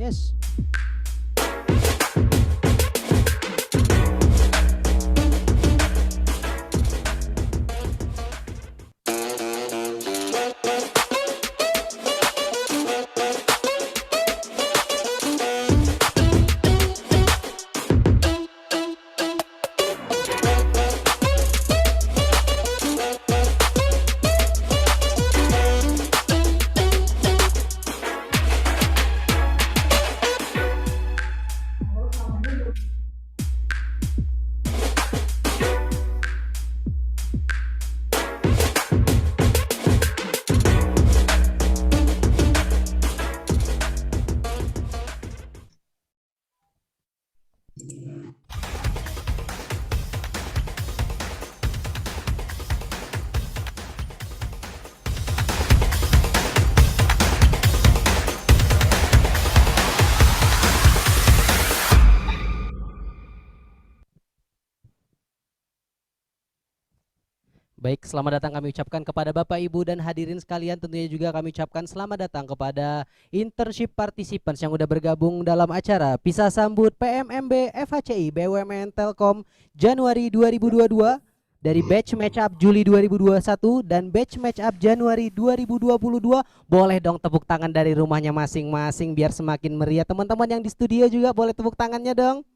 Yes. Baik, selamat datang kami ucapkan kepada Bapak, Ibu, dan hadirin sekalian. Tentunya juga kami ucapkan selamat datang kepada internship participants yang udah bergabung dalam acara Pisah Sambut PMMB FHCI BUMN Telkom Januari 2022 dari batch match up Juli 2021 dan batch match up Januari 2022. Boleh dong tepuk tangan dari rumahnya masing-masing biar semakin meriah. Teman-teman yang di studio juga boleh tepuk tangannya dong.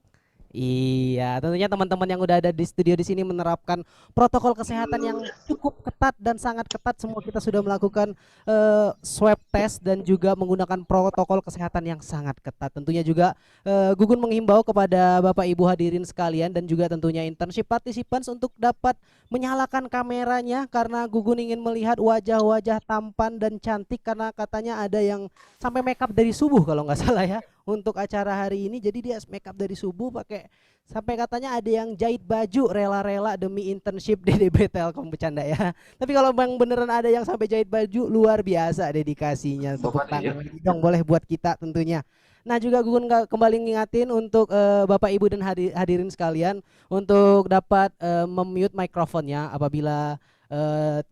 Iya, tentunya teman-teman yang udah ada di studio di sini menerapkan protokol kesehatan yang cukup ketat dan sangat ketat. Semua kita sudah melakukan swab test dan juga menggunakan protokol kesehatan yang sangat ketat. Tentunya juga Gugun menghimbau kepada Bapak Ibu hadirin sekalian dan juga tentunya internship participants untuk dapat menyalakan kameranya karena Gugun ingin melihat wajah-wajah tampan dan cantik karena katanya ada yang sampai makeup dari subuh kalau nggak salah ya untuk acara hari ini. Jadi dia makeup dari subuh pakai sampai katanya ada yang jahit baju rela-rela demi internship DDB Telkom, bercanda ya. Tapi kalau bang beneran ada yang sampai jahit baju, luar biasa dedikasinya. Tepuk tangan lagi dong boleh buat kita tentunya. Nah juga Gugun kembali ngingatin untuk Bapak Ibu dan hadirin sekalian untuk dapat memute mikrofonnya apabila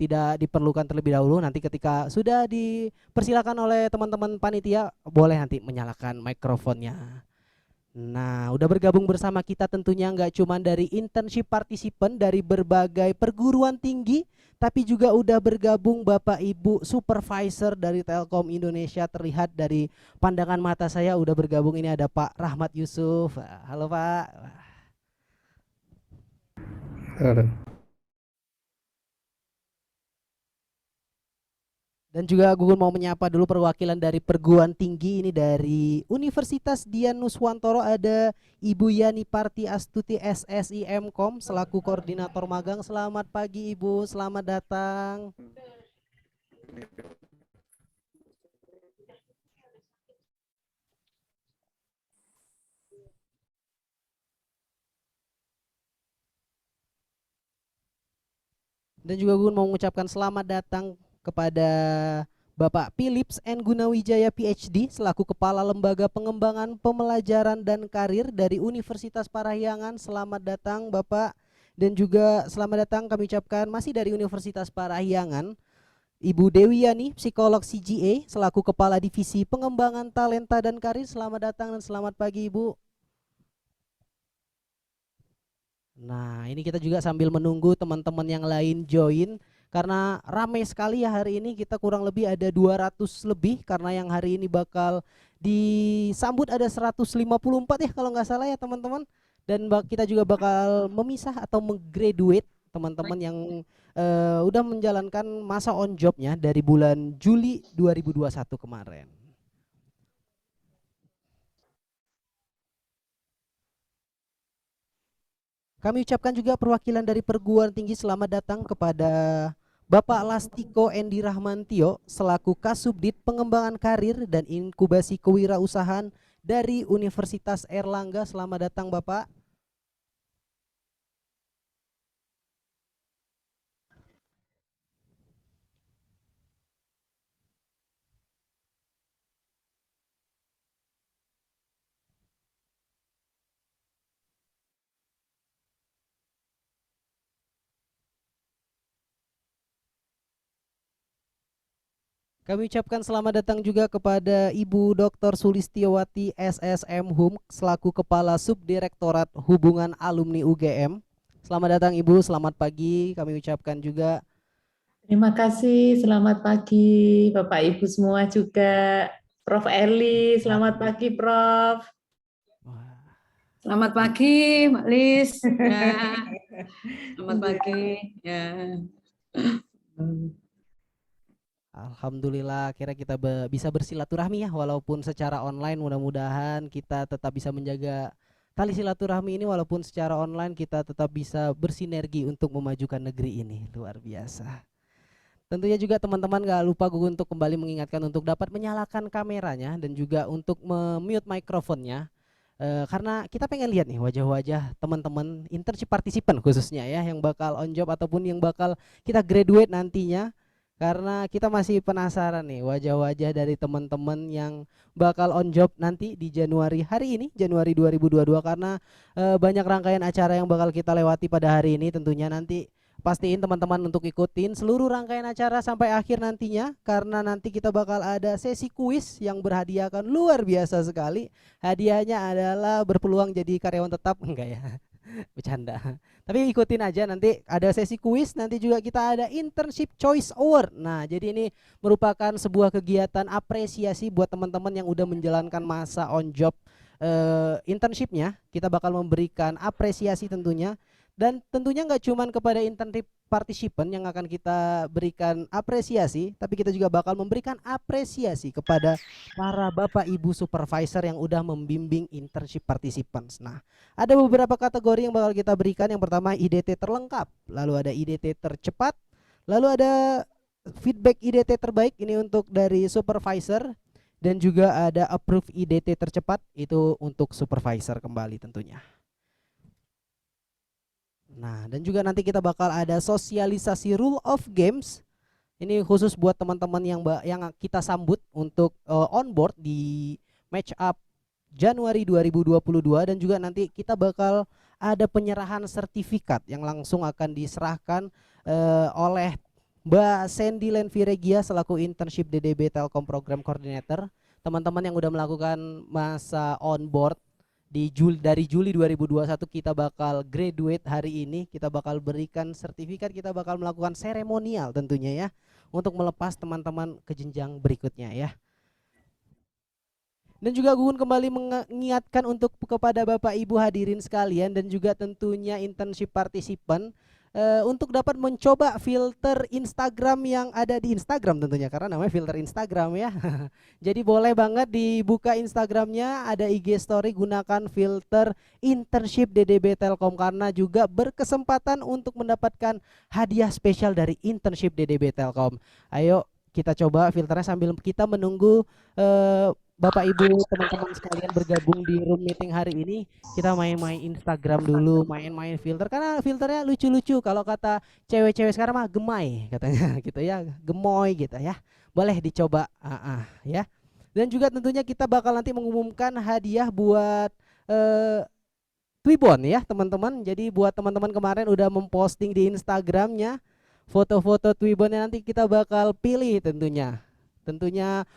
tidak diperlukan terlebih dahulu. Nanti ketika sudah dipersilakan oleh teman-teman panitia boleh nanti menyalakan mikrofonnya. Nah, udah bergabung bersama kita tentunya nggak cuma dari internship participant dari berbagai perguruan tinggi, tapi juga udah bergabung Bapak Ibu supervisor dari Telkom Indonesia. Terlihat dari pandangan mata saya udah bergabung, ini ada Pak Rahmat Yusuf. Halo Pak. Halo. Dan juga Gugun mau menyapa dulu perwakilan dari perguruan tinggi ini dari Universitas Dian Nuswantoro, ada Ibu Yani Parti Astuti SSI Mkom selaku koordinator magang. Selamat pagi Ibu, selamat datang. Dan juga Gugun mau mengucapkan selamat datang kepada Bapak Philips N. Gunawijaya PhD selaku Kepala Lembaga Pengembangan Pembelajaran dan Karir dari Universitas Parahyangan. Selamat datang Bapak. Dan juga selamat datang kami ucapkan masih dari Universitas Parahyangan Ibu Dewi Yani, psikolog CGA selaku Kepala Divisi Pengembangan Talenta dan Karir. Selamat datang dan selamat pagi Ibu. Nah, ini kita juga sambil menunggu teman-teman yang lain join karena ramai sekali ya hari ini. Kita kurang lebih ada 200 lebih karena yang hari ini bakal disambut ada 154 ya kalau nggak salah ya teman-teman. Dan kita juga bakal memisah atau menggraduate teman-teman yang udah menjalankan masa on jobnya dari bulan Juli 2021 kemarin. Kami ucapkan juga perwakilan dari perguruan tinggi selamat datang kepada Bapak Lastiko Endi Rahmantio selaku Kasubdit Pengembangan Karir dan Inkubasi Kewirausahaan dari Universitas Erlangga. Selamat datang Bapak. Kami ucapkan selamat datang juga kepada Ibu Dr. Sulistiowati SSM Hum selaku Kepala Subdirektorat Hubungan Alumni UGM. Selamat datang Ibu, selamat pagi. Kami ucapkan juga. Terima kasih, selamat pagi Bapak Ibu semua juga. Prof. Eli, selamat pagi Prof. Selamat pagi Mbak Lis. Ya. Selamat pagi. Ya. Alhamdulillah akhirnya kita bisa bersilaturahmi ya walaupun secara online. Mudah-mudahan kita tetap bisa menjaga tali silaturahmi ini walaupun secara online kita tetap bisa bersinergi untuk memajukan negeri ini. Luar biasa. Tentunya juga teman-teman gak lupa gue untuk kembali mengingatkan untuk dapat menyalakan kameranya dan juga untuk mute mikrofonnya. Karena kita pengen lihat nih wajah-wajah teman-teman internship partisipan khususnya ya yang bakal on job ataupun yang bakal kita graduate nantinya. Karena kita masih penasaran nih wajah-wajah dari teman-teman yang bakal on job nanti di Januari hari ini, Januari 2022, karena banyak rangkaian acara yang bakal kita lewati pada hari ini. Tentunya nanti pastiin teman-teman untuk ikutin seluruh rangkaian acara sampai akhir nantinya, karena nanti kita bakal ada sesi kuis yang berhadiahkan luar biasa sekali. Hadiahnya adalah berpeluang jadi karyawan tetap, enggak ya? Bercanda. Tapi ikutin aja, nanti ada sesi kuis, nanti juga kita ada internship choice award. Nah, jadi ini merupakan sebuah kegiatan apresiasi buat teman-teman yang udah menjalankan masa on job internshipnya. Kita bakal memberikan apresiasi tentunya. Dan tentunya nggak cuman kepada internship participant yang akan kita berikan apresiasi, tapi kita juga bakal memberikan apresiasi kepada para bapak ibu supervisor yang udah membimbing internship participants. Nah, ada beberapa kategori yang bakal kita berikan. Yang pertama IDT terlengkap, lalu ada IDT tercepat, lalu ada feedback IDT terbaik, ini untuk dari supervisor, dan juga ada approve IDT tercepat, itu untuk supervisor kembali tentunya. Nah, dan juga nanti kita bakal ada sosialisasi rule of games. Ini khusus buat teman-teman yang kita sambut untuk on board di match up Januari 2022. Dan juga nanti kita bakal ada penyerahan sertifikat yang langsung akan diserahkan oleh Mbak Sandy Lenviregia selaku internship DDB Telkom Program Coordinator. Teman-teman yang udah melakukan masa on board dari Juli 2021, kita bakal graduate hari ini. Kita bakal berikan sertifikat, kita bakal melakukan seremonial tentunya ya, untuk melepas teman-teman ke jenjang berikutnya ya. Dan juga Gugun kembali mengingatkan untuk kepada Bapak Ibu hadirin sekalian dan juga tentunya internship partisipan untuk dapat mencoba filter Instagram yang ada di Instagram tentunya, karena namanya filter Instagram ya. Jadi boleh banget dibuka Instagramnya, ada IG story, gunakan filter internship DDB Telkom karena juga berkesempatan untuk mendapatkan hadiah spesial dari internship DDB Telkom. Ayo kita coba filternya sambil kita menunggu Bapak Ibu teman-teman sekalian bergabung di room meeting hari ini. Kita main-main Instagram dulu, main-main filter, karena filternya lucu-lucu. Kalau kata cewek-cewek sekarang mah gemai katanya gitu ya, gemoy gitu ya. Boleh dicoba ya. Dan juga tentunya kita bakal nanti mengumumkan hadiah buat Twibbon ya teman-teman. Jadi buat teman-teman kemarin udah memposting di Instagramnya foto-foto Twibbonnya, nanti kita bakal pilih tentunya. Tentunya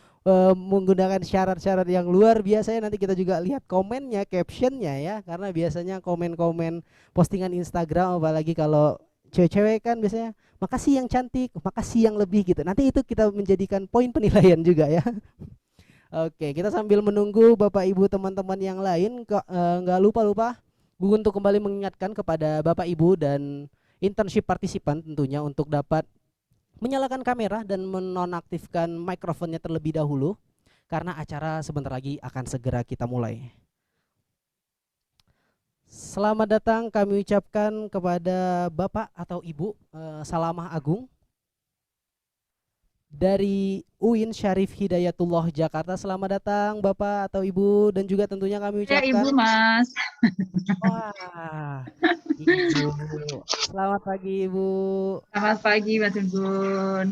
menggunakan syarat-syarat yang luar biasa ya. Nanti kita juga lihat komennya, captionnya ya, karena biasanya komen-komen postingan Instagram apalagi kalau cewek-cewek kan biasanya makasih yang cantik, makasih yang lebih gitu. Nanti itu kita menjadikan poin penilaian juga ya. Oke, kita sambil menunggu Bapak Ibu teman-teman yang lain, nggak lupa gue untuk kembali mengingatkan kepada Bapak Ibu dan internship partisipan tentunya untuk dapat menyalakan kamera dan menonaktifkan mikrofonnya terlebih dahulu, karena acara sebentar lagi akan segera kita mulai. Selamat datang kami ucapkan kepada Bapak atau Ibu Salamah Agung dari UIN Syarif Hidayatullah Jakarta. Selamat datang Bapak atau Ibu, dan juga tentunya kami ucapkan Ya Ibu Mas. Wah, Ibu. Selamat pagi Ibu. Selamat pagi Mas Gun.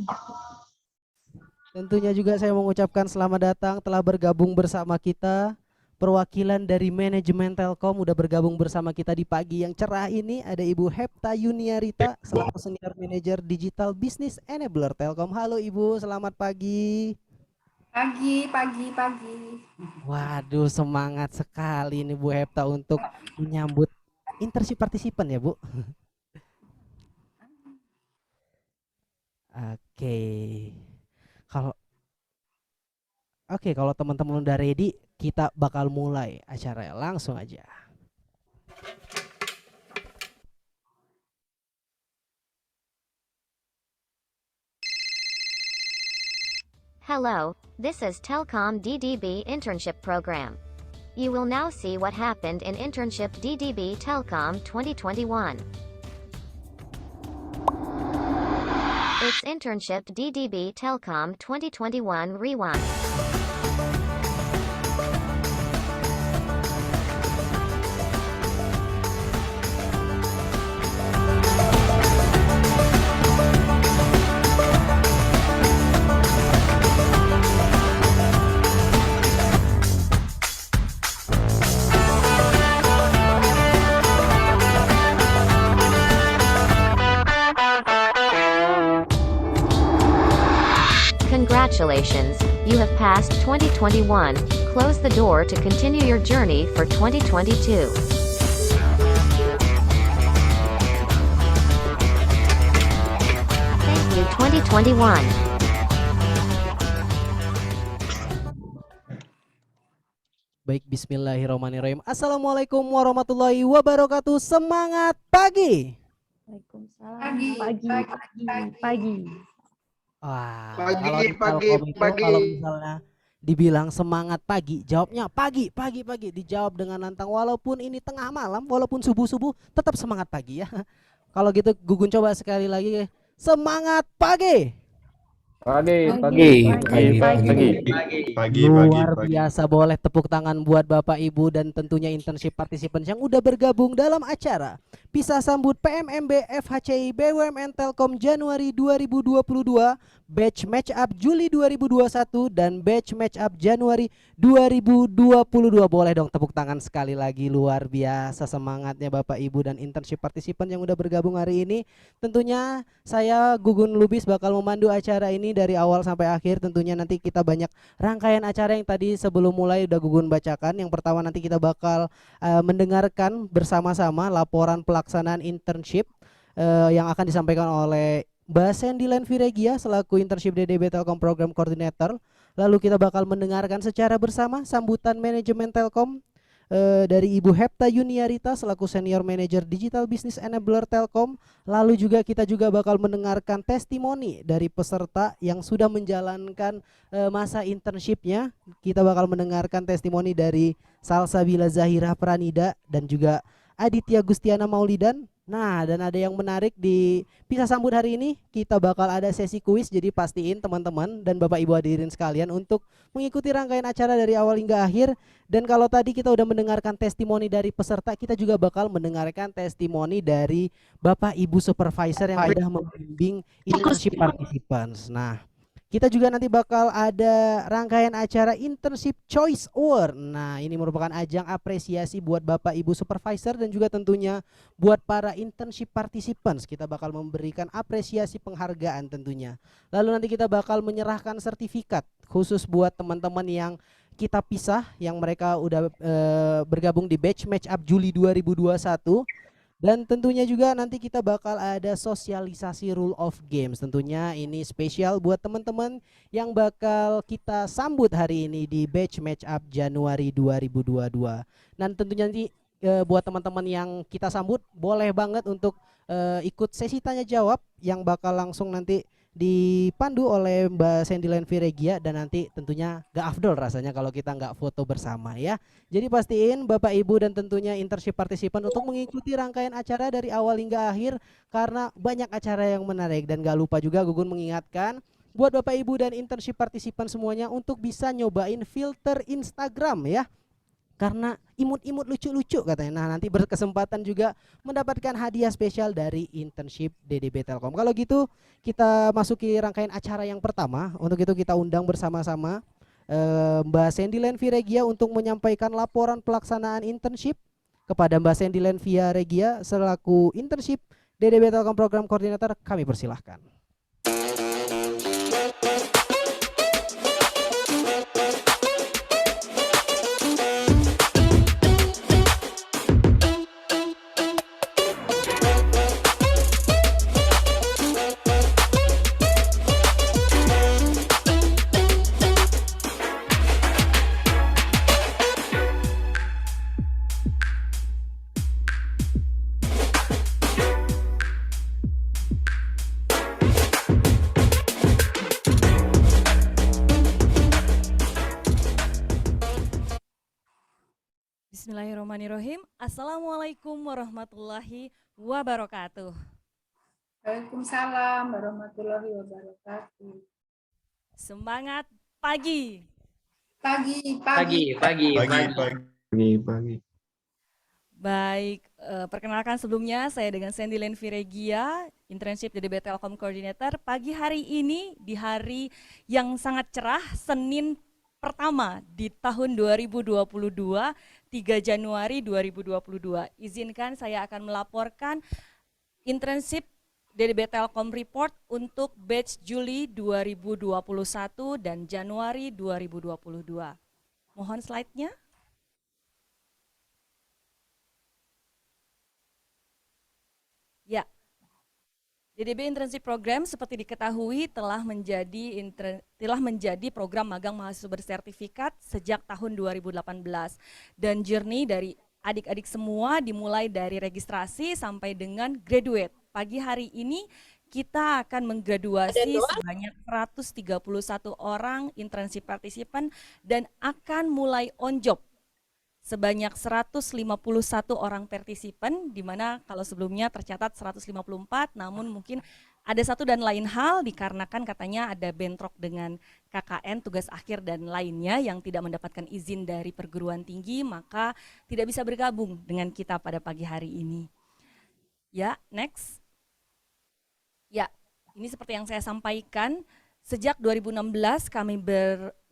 Tentunya juga saya mengucapkan selamat datang telah bergabung bersama kita perwakilan dari manajemen Telkom udah bergabung bersama kita di pagi yang cerah ini. Ada Ibu Hepta Yuniarita selaku Senior Manager Digital Business Enabler Telkom. Halo Ibu, selamat pagi. Pagi. Waduh, semangat sekali nih Bu Hepta untuk menyambut internship partisipan ya Bu. Oke. Kalau kalau teman-teman udah ready, kita bakal mulai acaranya langsung aja. Hello, this is Telkom DDB Internship Program. You will now see what happened in Internship DDB Telkom 2021. It's Internship DDB Telkom 2021 Rewind. Congratulations, you have passed 2021. Close the door to continue your journey for 2022. Thank you 2021. Baik, bismillahirrahmanirrahim. Assalamualaikum warahmatullahi wabarakatuh. Semangat pagi. Waalaikumsalam. Pagi. Wah, Pagi, kalau di pagi, Telkom itu pagi. kalau misalnya dibilang semangat pagi, jawabnya pagi. Dijawab dengan lantang walaupun ini tengah malam, walaupun subuh-subuh, tetap semangat pagi ya. Kalau gitu Gugun coba sekali lagi. Semangat pagi. Pagi. Luar biasa, boleh tepuk tangan buat Bapak Ibu dan tentunya internship participants yang udah bergabung dalam acara Pisah Sambut PMMB FHCI BUMN Telkom Januari 2022, Batch Match Up Juli 2021 dan Batch Match Up Januari 2022. Boleh dong tepuk tangan sekali lagi, luar biasa semangatnya Bapak Ibu dan internship participant yang udah bergabung hari ini. Tentunya saya Gugun Lubis bakal memandu acara ini dari awal sampai akhir. Tentunya nanti kita banyak rangkaian acara yang tadi sebelum mulai udah Gugun bacakan. Yang pertama nanti kita bakal mendengarkan bersama-sama laporan pelaksanaan internship yang akan disampaikan oleh Mbak Sendilan Viregia selaku internship DDB Telkom Program Coordinator. Lalu kita bakal mendengarkan secara bersama sambutan manajemen Telkom dari Ibu Hepta Yuniarita selaku Senior Manager Digital Business Enabler Telkom. Lalu juga kita juga bakal mendengarkan testimoni dari peserta yang sudah menjalankan masa internshipnya. Kita bakal mendengarkan testimoni dari Salsabila Zahira Pranida dan juga Aditya Gustiana Maulidan. Nah, dan ada yang menarik di Pisah Sambut hari ini, kita bakal ada sesi kuis, jadi pastiin teman-teman dan Bapak Ibu hadirin sekalian untuk mengikuti rangkaian acara dari awal hingga akhir. Dan kalau tadi kita udah mendengarkan testimoni dari peserta, kita juga bakal mendengarkan testimoni dari Bapak Ibu supervisor yang udah membimbing internship participants. Nah, kita juga nanti bakal ada rangkaian acara Internship Choice Award. Nah, ini merupakan ajang apresiasi buat Bapak Ibu supervisor dan juga tentunya buat para internship participants. Kita bakal memberikan apresiasi penghargaan tentunya. Lalu nanti kita bakal menyerahkan sertifikat khusus buat teman-teman yang kita pisah, yang mereka udah bergabung di Batch Match Up Juli 2021. Dan tentunya juga nanti kita bakal ada sosialisasi rule of games. Tentunya ini spesial buat teman-teman yang bakal kita sambut hari ini di Batch Match Up Januari 2022. Dan tentunya nanti buat teman-teman yang kita sambut boleh banget untuk ikut sesi tanya jawab yang bakal langsung nanti dipandu oleh Mbak Sendilan Viregia. Dan nanti tentunya gak afdol rasanya kalau kita nggak foto bersama ya. Jadi pastiin Bapak Ibu dan tentunya internship participant untuk mengikuti rangkaian acara dari awal hingga akhir, karena banyak acara yang menarik. Dan gak lupa juga Gugun mengingatkan buat Bapak Ibu dan internship participant semuanya untuk bisa nyobain filter Instagram ya, karena imut-imut lucu-lucu katanya. Nah, nanti berkesempatan juga mendapatkan hadiah spesial dari internship DDB Telkom. Kalau gitu kita masuki rangkaian acara yang pertama. Untuk itu kita undang bersama-sama Mbak Sandy Lenvia Regia untuk menyampaikan laporan pelaksanaan internship. Kepada Mbak Sandy Lenvia Regia selaku internship DDB Telkom Program Koordinator, kami persilahkan. Bismillahirrahmanirrahim. Assalamualaikum warahmatullahi wabarakatuh. Waalaikumsalam warahmatullahi wabarakatuh. Semangat pagi. Pagi. Baik, perkenalkan sebelumnya saya dengan Sandy Lenvia Regia, internship DDB Telkom Coordinator. Pagi hari ini di hari yang sangat cerah, Senin pertama di tahun 2022, 3 Januari 2022. Izinkan saya akan melaporkan internship DDB Telkom Report untuk batch Juli 2021 dan Januari 2022. Mohon slide-nya. Ya, DDB Internship Program seperti diketahui telah menjadi program magang mahasiswa bersertifikat sejak tahun 2018 dan journey dari adik-adik semua dimulai dari registrasi sampai dengan graduate. Pagi hari ini kita akan menggraduasi sebanyak 131 orang internship participant dan akan mulai on job sebanyak 151 orang partisipan, di mana kalau sebelumnya tercatat 154, namun mungkin ada satu dan lain hal dikarenakan katanya ada bentrok dengan KKN, tugas akhir dan lainnya yang tidak mendapatkan izin dari perguruan tinggi, maka tidak bisa bergabung dengan kita pada pagi hari ini. Ya, next. Ya, ini seperti yang saya sampaikan. Sejak 2016 kami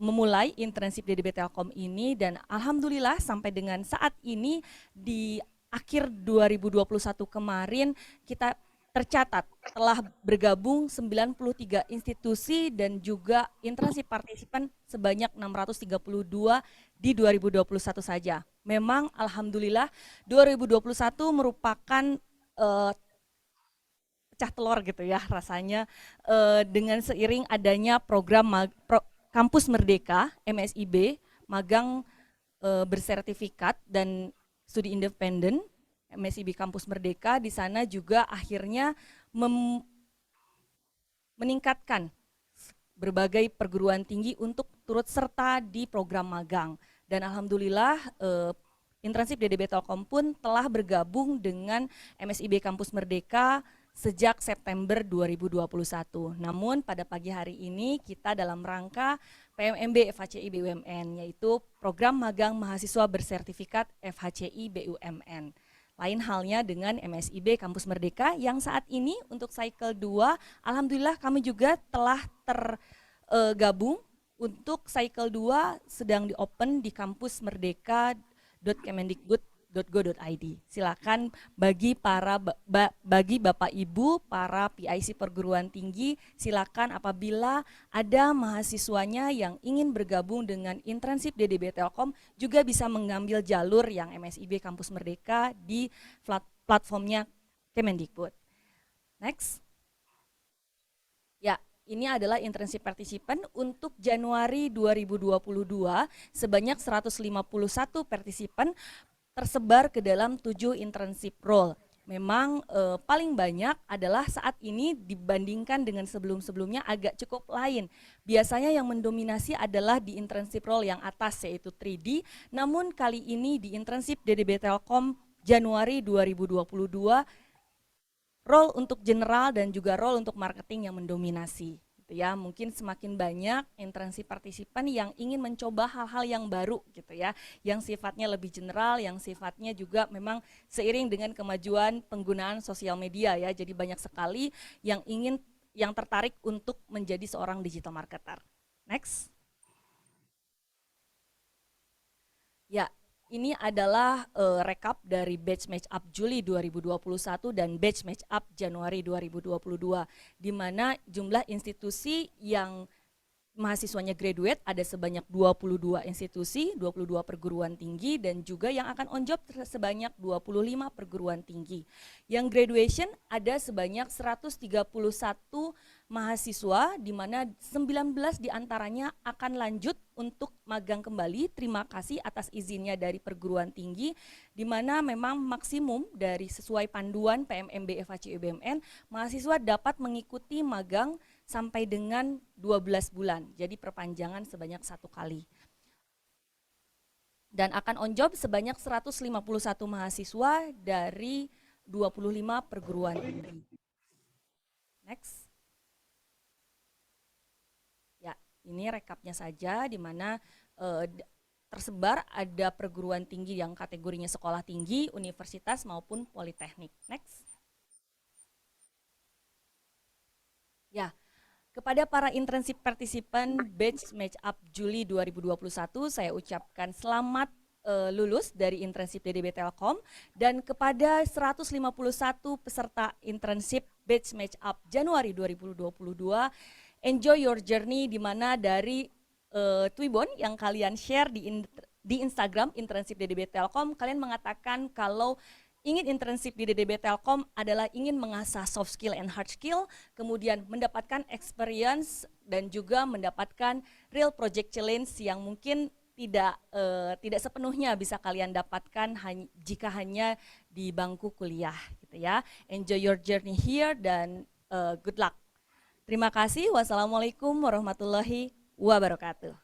memulai internship DDB Telkom ini dan alhamdulillah sampai dengan saat ini di akhir 2021 kemarin kita tercatat telah bergabung 93 institusi dan juga internship partisipan sebanyak 632 di 2021 saja. Memang alhamdulillah 2021 merupakan pecah telur gitu ya rasanya dengan seiring adanya program Kampus Merdeka MSIB, magang bersertifikat dan studi independen MSIB Kampus Merdeka. Di sana juga akhirnya meningkatkan berbagai perguruan tinggi untuk turut serta di program magang dan alhamdulillah internship DDB Telkom pun telah bergabung dengan MSIB Kampus Merdeka sejak September 2021. Namun pada pagi hari ini kita dalam rangka PMMB FHCI BUMN, yaitu program magang mahasiswa bersertifikat FHCI BUMN. Lain halnya dengan MSIB Kampus Merdeka yang saat ini untuk cycle 2, alhamdulillah kami juga telah tergabung untuk cycle 2 sedang di-open di kampusmerdeka.kemendikbud.go.id. Silakan bagi Bapak Ibu, para PIC perguruan tinggi, silakan apabila ada mahasiswanya yang ingin bergabung dengan internship DDB Telkom juga bisa mengambil jalur yang MSIB Kampus Merdeka di platformnya Kemendikbud. Next. Ya, ini adalah internship partisipan untuk Januari 2022 sebanyak 151 partisipan tersebar ke dalam 7 internship role. Memang paling banyak adalah saat ini dibandingkan dengan sebelum-sebelumnya agak cukup lain. Biasanya yang mendominasi adalah di internship role yang atas yaitu 3D, namun kali ini di internship DDB Telkom Januari 2022 role untuk general dan juga role untuk marketing yang mendominasi. Ya, mungkin semakin banyak internship partisipan yang ingin mencoba hal-hal yang baru gitu ya, yang sifatnya lebih general, yang sifatnya juga memang seiring dengan kemajuan penggunaan sosial media ya, jadi banyak sekali yang tertarik untuk menjadi seorang digital marketer. Next. Ya, ini adalah rekap dari batch match up Juli 2021 dan batch match up Januari 2022, di mana jumlah institusi yang mahasiswanya graduate ada sebanyak 22 institusi, 22 perguruan tinggi, dan juga yang akan on job sebanyak 25 perguruan tinggi. Yang graduation ada sebanyak 131 mahasiswa, di mana 19 diantaranya akan lanjut untuk magang kembali. Terima kasih atas izinnya dari perguruan tinggi, di mana memang maksimum dari sesuai panduan PMMB FHC UBMN, mahasiswa dapat mengikuti magang sampai dengan 12 bulan, jadi perpanjangan sebanyak 1 kali. Dan akan on job sebanyak 151 mahasiswa dari 25 perguruan tinggi. Next. Ya, ini rekapnya saja, di mana tersebar ada perguruan tinggi yang kategorinya sekolah tinggi, universitas maupun politeknik. Next. Ya. Kepada para internship partisipan batch match up Juli 2021, saya ucapkan selamat lulus dari internship DDB Telkom, dan kepada 151 peserta internship batch match up Januari 2022, enjoy your journey, di mana dari Twibbon yang kalian share di Instagram internship DDB Telkom, kalian mengatakan kalau ingin internship di DDB Telkom adalah ingin mengasah soft skill and hard skill, kemudian mendapatkan experience dan juga mendapatkan real project challenge yang mungkin tidak sepenuhnya bisa kalian dapatkan jika hanya di bangku kuliah, gitu ya. Enjoy your journey here dan good luck. Terima kasih. Wassalamualaikum warahmatullahi wabarakatuh.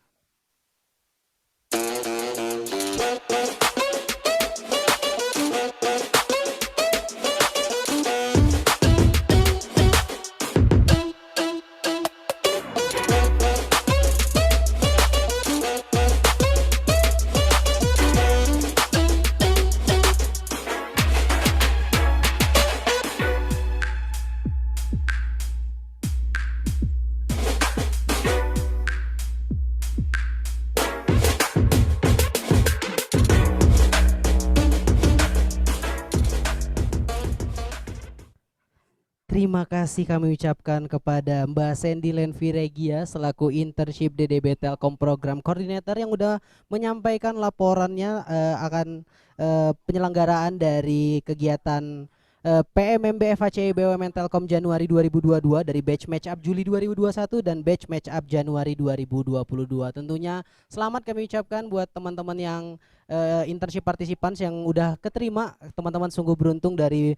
Terima kasih kami ucapkan kepada Mbak Sandy Lenvi Regia selaku internship DDB Telkom Program Coordinator yang udah menyampaikan laporannya akan penyelenggaraan dari kegiatan PMMB FHC BUMN Telkom Januari 2022 dari batch match up Juli 2021 dan batch match up Januari 2022. Tentunya selamat kami ucapkan buat teman-teman yang internship participants yang udah keterima. Teman-teman sungguh beruntung dari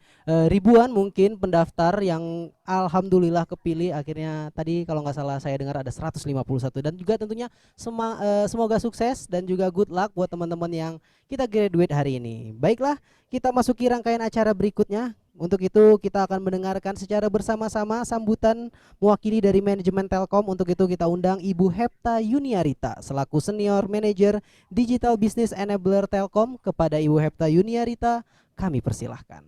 ribuan mungkin pendaftar yang alhamdulillah kepilih. Akhirnya tadi kalau nggak salah saya dengar ada 151, dan juga tentunya semoga sukses dan juga good luck buat teman-teman yang kita graduate hari ini. Baiklah, kita masuki rangkaian acara berikutnya. Untuk itu kita akan mendengarkan secara bersama-sama sambutan mewakili dari manajemen Telkom. Untuk itu kita undang Ibu Hepta Yuniarita selaku Senior Manager Digital Business Enabler Telkom. Kepada Ibu Hepta Yuniarita kami persilahkan.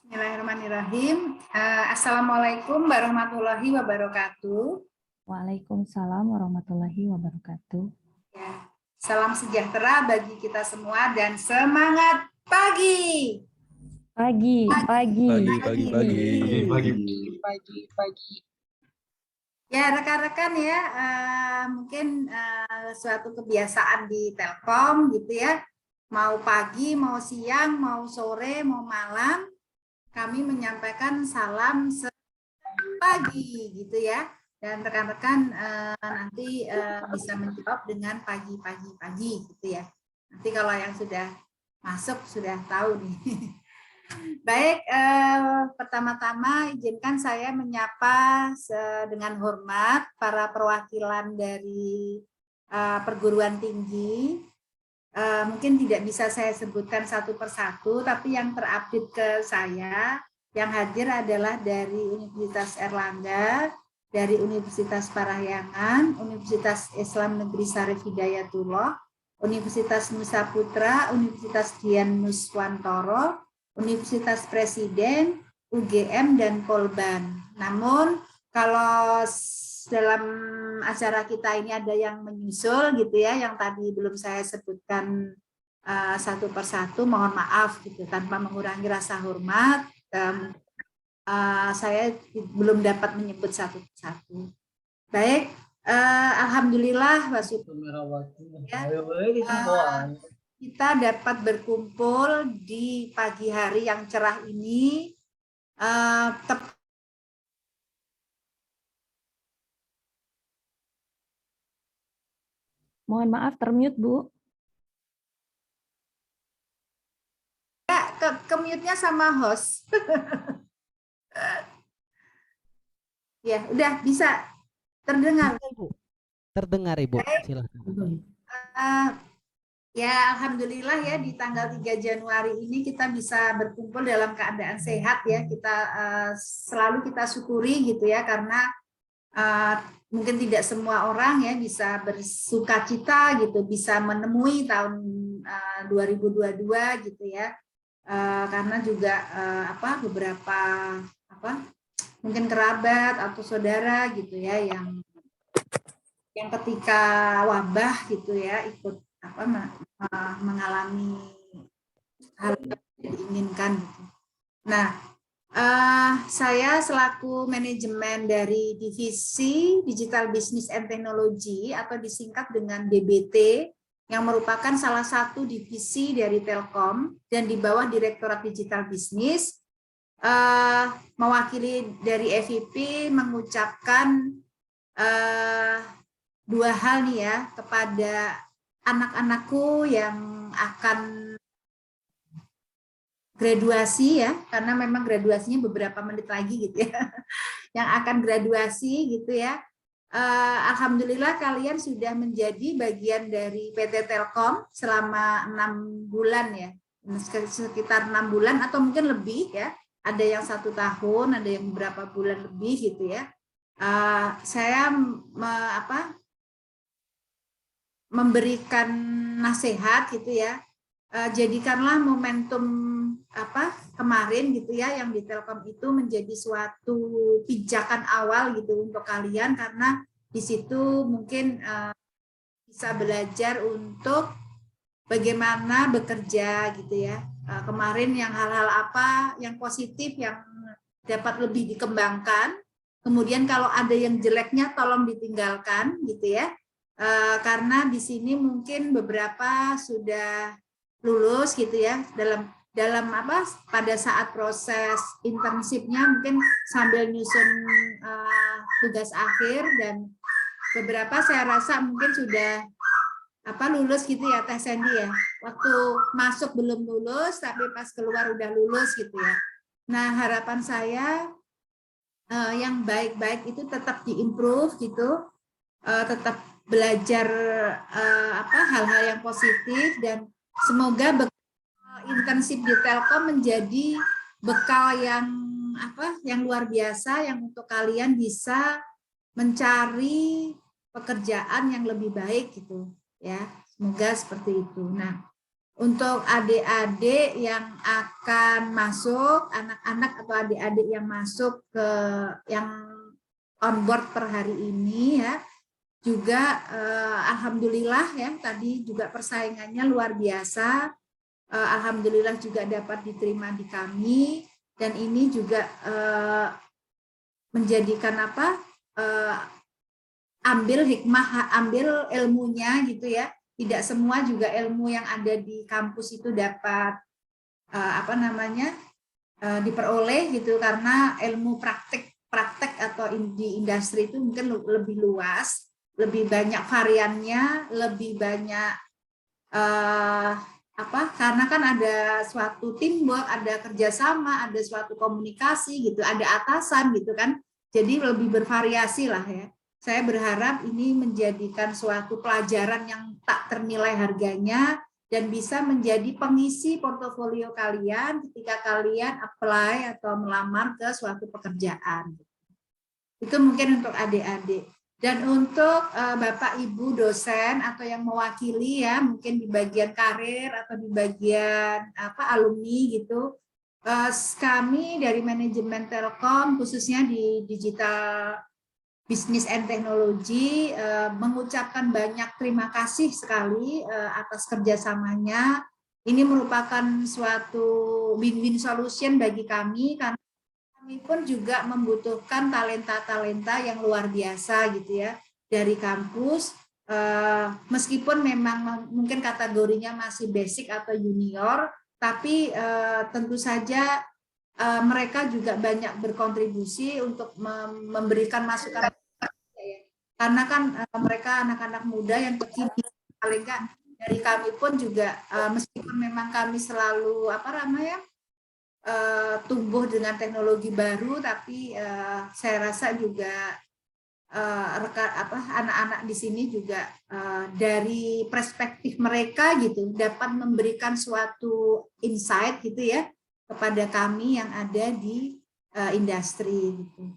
Bismillahirrahmanirrahim. Assalamualaikum warahmatullahi wabarakatuh. Waalaikumsalam warahmatullahi wabarakatuh. Ya. Salam sejahtera bagi kita semua dan semangat pagi. Pagi. Ya, rekan-rekan ya, mungkin suatu kebiasaan di Telkom gitu ya. Mau pagi, mau siang, mau sore, mau malam, kami menyampaikan salam pagi gitu ya. Dan rekan-rekan nanti bisa menjawab dengan pagi gitu ya. Nanti kalau yang sudah masuk sudah tahu nih. Baik, pertama-tama izinkan saya menyapa dengan hormat para perwakilan dari perguruan tinggi. Mungkin tidak bisa saya sebutkan satu persatu, tapi yang terupdate ke saya, yang hadir adalah dari Universitas Erlangga, dari Universitas Parahyangan, Universitas Islam Negeri Syarif Hidayatullah, Universitas Nusa Putra, Universitas Dian Nuswantoro, Universitas Presiden, UGM, dan Polban. Namun kalau dalam acara kita ini ada yang menyusul gitu ya, yang tadi belum saya sebutkan satu persatu, mohon maaf gitu, tanpa mengurangi rasa hormat. Saya belum dapat menyebut satu persatu. Baik, alhamdulillah Pak Sup, ya, kita dapat berkumpul di pagi hari yang cerah ini. Mohon maaf, termute, Bu. Ke-mute-nya sama host. Ya, udah bisa terdengar. Bisa, Ibu. Terdengar, Ibu. Silakan. Ya, alhamdulillah ya di tanggal 3 Januari ini kita bisa berkumpul dalam keadaan sehat ya. Kita selalu kita syukuri gitu ya, karena mungkin tidak semua orang ya bisa bersukacita gitu, bisa menemui tahun 2022 gitu ya. Karena juga beberapa mungkin kerabat atau saudara gitu ya yang ketika wabah gitu ya ikut mengalami hal yang tidak diinginkan gitu. Nah, saya selaku manajemen dari divisi Digital Business and Technology atau disingkat dengan DBT, yang merupakan salah satu divisi dari Telkom dan di bawah Direktorat Digital Business, mewakili dari FIP mengucapkan dua hal nih ya kepada anak-anakku yang akan graduasi ya, karena memang graduasinya beberapa menit lagi gitu ya, yang akan graduasi gitu ya. Alhamdulillah kalian sudah menjadi bagian dari PT Telkom selama 6 bulan ya, sekitar 6 bulan atau mungkin lebih ya, ada yang 1 tahun, ada yang beberapa bulan lebih gitu ya. Saya memberikan nasihat gitu ya, jadikanlah momentum kemarin gitu ya yang di Telkom itu menjadi suatu pijakan awal gitu untuk kalian, karena di situ mungkin bisa belajar untuk bagaimana bekerja gitu ya. Kemarin yang hal-hal apa yang positif yang dapat lebih dikembangkan, kemudian kalau ada yang jeleknya tolong ditinggalkan gitu ya. Karena di sini mungkin beberapa sudah lulus gitu ya, dalam pada saat proses internshipnya mungkin sambil nyusun tugas akhir, dan beberapa saya rasa mungkin sudah lulus gitu ya Teh Sandy ya, waktu masuk belum lulus tapi pas keluar udah lulus gitu ya. Nah, harapan saya yang baik-baik itu tetap diimprove gitu, tetap belajar hal-hal yang positif, dan semoga internship di Telkom menjadi bekal yang luar biasa yang untuk kalian bisa mencari pekerjaan yang lebih baik gitu ya. Semoga seperti itu. Nah, untuk adik-adik yang akan masuk, anak-anak atau adik-adik yang masuk ke yang on board per hari ini ya, juga alhamdulillah ya, tadi juga persaingannya luar biasa. Alhamdulillah juga dapat diterima di kami, dan ini juga menjadikan ambil hikmah, ambil ilmunya gitu ya. Tidak semua juga ilmu yang ada di kampus itu dapat diperoleh gitu, karena ilmu praktek atau di industri itu mungkin lebih luas, lebih banyak variannya, lebih banyak karena kan ada suatu teamwork, ada kerjasama, ada suatu komunikasi gitu, ada atasan gitu kan, jadi lebih bervariasi lah ya. Saya berharap ini menjadikan suatu pelajaran yang tak ternilai harganya dan bisa menjadi pengisi portofolio kalian ketika kalian apply atau melamar ke suatu pekerjaan. Itu mungkin untuk adik-adik. Dan untuk Bapak Ibu dosen atau yang mewakili ya, mungkin di bagian karir atau di bagian alumni gitu, kami dari manajemen Telkom khususnya di digital Bisnis and Teknologi mengucapkan banyak terima kasih sekali atas kerjasamanya. Ini merupakan suatu win-win solution bagi kami karena kami pun juga membutuhkan talenta-talenta yang luar biasa gitu ya dari kampus. Meskipun memang mungkin kategorinya masih basic atau junior, tapi tentu saja mereka juga banyak berkontribusi untuk memberikan masukan karena kan mereka anak-anak muda yang kekinian, paling kan dari kami pun juga meskipun memang kami selalu tumbuh dengan teknologi baru, tapi saya rasa juga anak-anak di sini juga dari perspektif mereka gitu dapat memberikan suatu insight gitu ya kepada kami yang ada di industri gitu.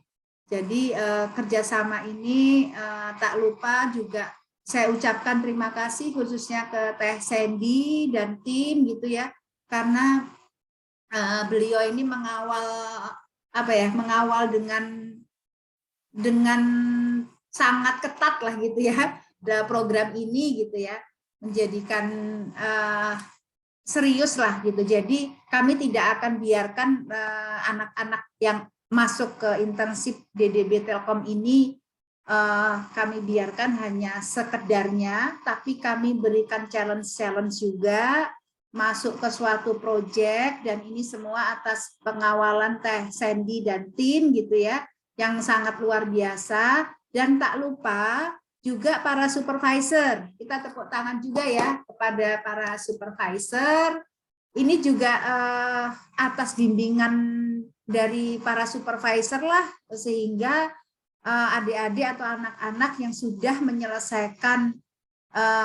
Jadi kerjasama ini tak lupa juga saya ucapkan terima kasih khususnya ke Teh Sandy dan tim gitu ya, karena beliau ini mengawal dengan sangat ketat lah gitu ya program ini gitu ya, menjadikan serius lah gitu. Jadi kami tidak akan biarkan anak-anak yang masuk ke internship DDB Telkom ini kami biarkan hanya sekedarnya, tapi kami berikan challenge juga masuk ke suatu proyek, dan ini semua atas pengawalan Teh Sandy dan tim gitu ya, yang sangat luar biasa. Dan tak lupa juga para supervisor, kita tepuk tangan juga ya kepada para supervisor. Ini juga atas bimbingan dari para supervisor lah, sehingga adik-adik atau anak-anak yang sudah menyelesaikan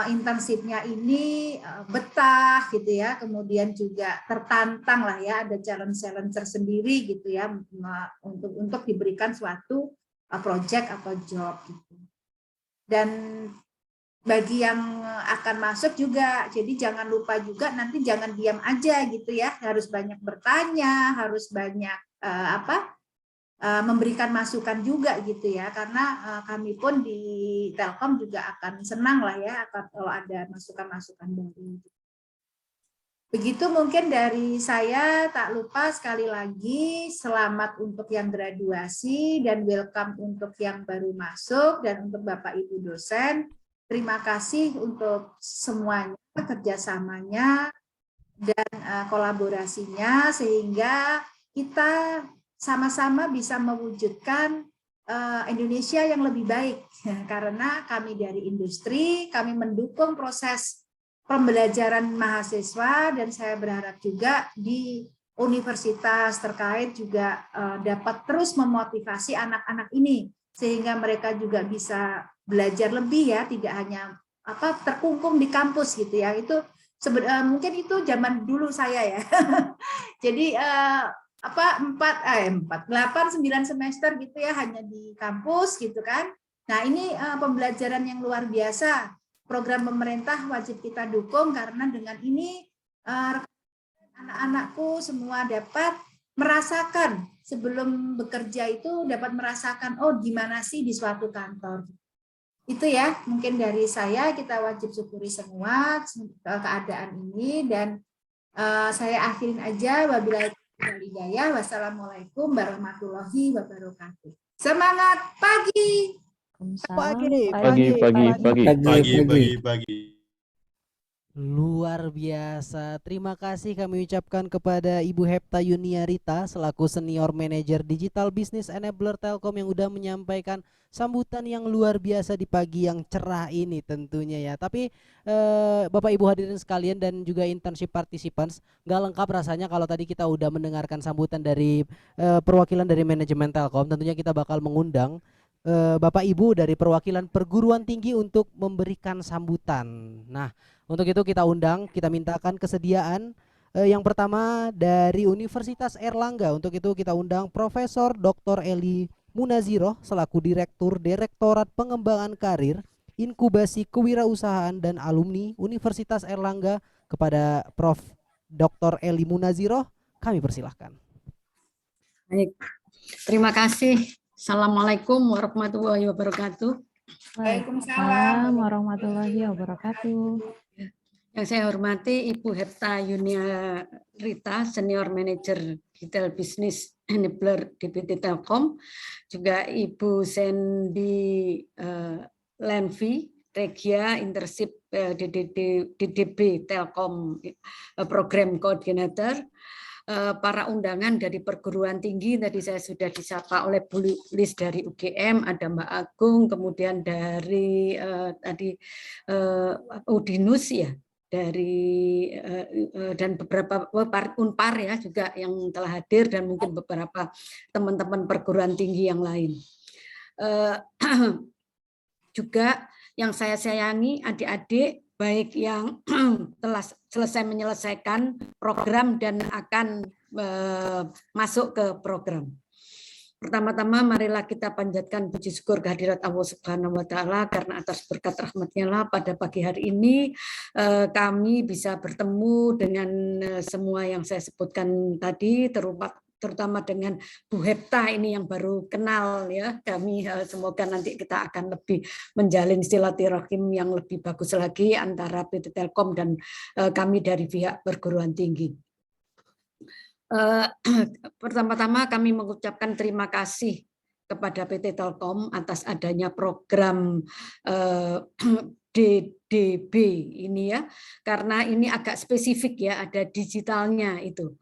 internshipnya ini betah gitu ya, kemudian juga tertantang lah ya, ada challenge tersendiri gitu ya untuk diberikan suatu project atau job gitu. Dan bagi yang akan masuk juga, jadi jangan lupa juga nanti jangan diam aja gitu ya, harus banyak bertanya, harus banyak memberikan masukan juga gitu ya, karena kami pun di Telkom juga akan senang lah ya kalau ada masukan-masukan baru. Begitu mungkin dari saya. Tak lupa sekali lagi selamat untuk yang graduasi dan welcome untuk yang baru masuk, dan untuk Bapak Ibu dosen terima kasih untuk semuanya, kerjasamanya dan kolaborasinya, sehingga kita sama-sama bisa mewujudkan Indonesia yang lebih baik. Karena kami dari industri, kami mendukung proses pembelajaran mahasiswa, dan saya berharap juga di universitas terkait juga dapat terus memotivasi anak-anak ini, sehingga mereka juga bisa belajar lebih ya, tidak hanya terkungkung di kampus gitu ya. Itu mungkin itu zaman dulu saya ya. Jadi 8, 9 semester gitu ya hanya di kampus gitu kan. Nah, ini pembelajaran yang luar biasa. Program pemerintah wajib kita dukung, karena dengan ini anak-anakku semua dapat merasakan sebelum bekerja itu, dapat merasakan gimana sih di suatu kantor. Itu ya mungkin dari saya. Kita wajib syukuri semua keadaan ini, dan saya akhirin aja. Wabillahi hidayah. Wassalamualaikum warahmatullahi wabarakatuh. Semangat pagi. Pagi. Luar biasa. Terima kasih kami ucapkan kepada Ibu Hepta Yuniarita selaku Senior Manager Digital Business Enabler Telkom yang udah menyampaikan sambutan yang luar biasa di pagi yang cerah ini tentunya ya. Tapi Bapak Ibu hadirin sekalian dan juga internship participants, nggak lengkap rasanya kalau tadi kita udah mendengarkan sambutan dari perwakilan dari manajemen Telkom. Tentunya kita bakal mengundang Bapak Ibu dari perwakilan perguruan tinggi untuk memberikan sambutan. Nah, untuk itu kita undang, kita mintakan kesediaan yang pertama dari Universitas Airlangga. Untuk itu kita undang Profesor Dr. Eli Munaziroh selaku Direktur Direktorat Pengembangan Karir, Inkubasi Kewirausahaan dan Alumni Universitas Airlangga. Kepada Prof. Dr. Eli Munaziroh kami persilahkan. Baik, terima kasih Assalamualaikum warahmatullahi wabarakatuh. Waalaikumsalam warahmatullahi wabarakatuh. Yang saya hormati Ibu Hepta Yunia Rita, Senior Manager Digital Business Enabler DPT Telkom, juga Ibu Sandy Lenvi, Regia Internship DDB Telkom Program Coordinator, para undangan dari perguruan tinggi, tadi saya sudah disapa oleh Bu Lis dari UGM, ada Mbak Agung, kemudian dari tadi Udinus ya, dari dan beberapa Unpar ya juga yang telah hadir, dan mungkin beberapa teman-teman perguruan tinggi yang lain. Juga yang saya sayangi adik-adik, baik yang telah selesai menyelesaikan program dan akan masuk ke program. Pertama-tama marilah kita panjatkan puji syukur kehadirat Allah Subhanahu wa taala, karena atas berkat rahmat-Nya lah pada pagi hari ini kami bisa bertemu dengan semua yang saya sebutkan tadi, terutama dengan Bu Hepta ini yang baru kenal ya. Kami semoga nanti kita akan lebih menjalin silaturahim yang lebih bagus lagi antara PT Telkom dan kami dari pihak perguruan tinggi. Pertama-tama kami mengucapkan terima kasih kepada PT Telkom atas adanya program DDB ini ya, karena ini agak spesifik ya, ada digitalnya itu.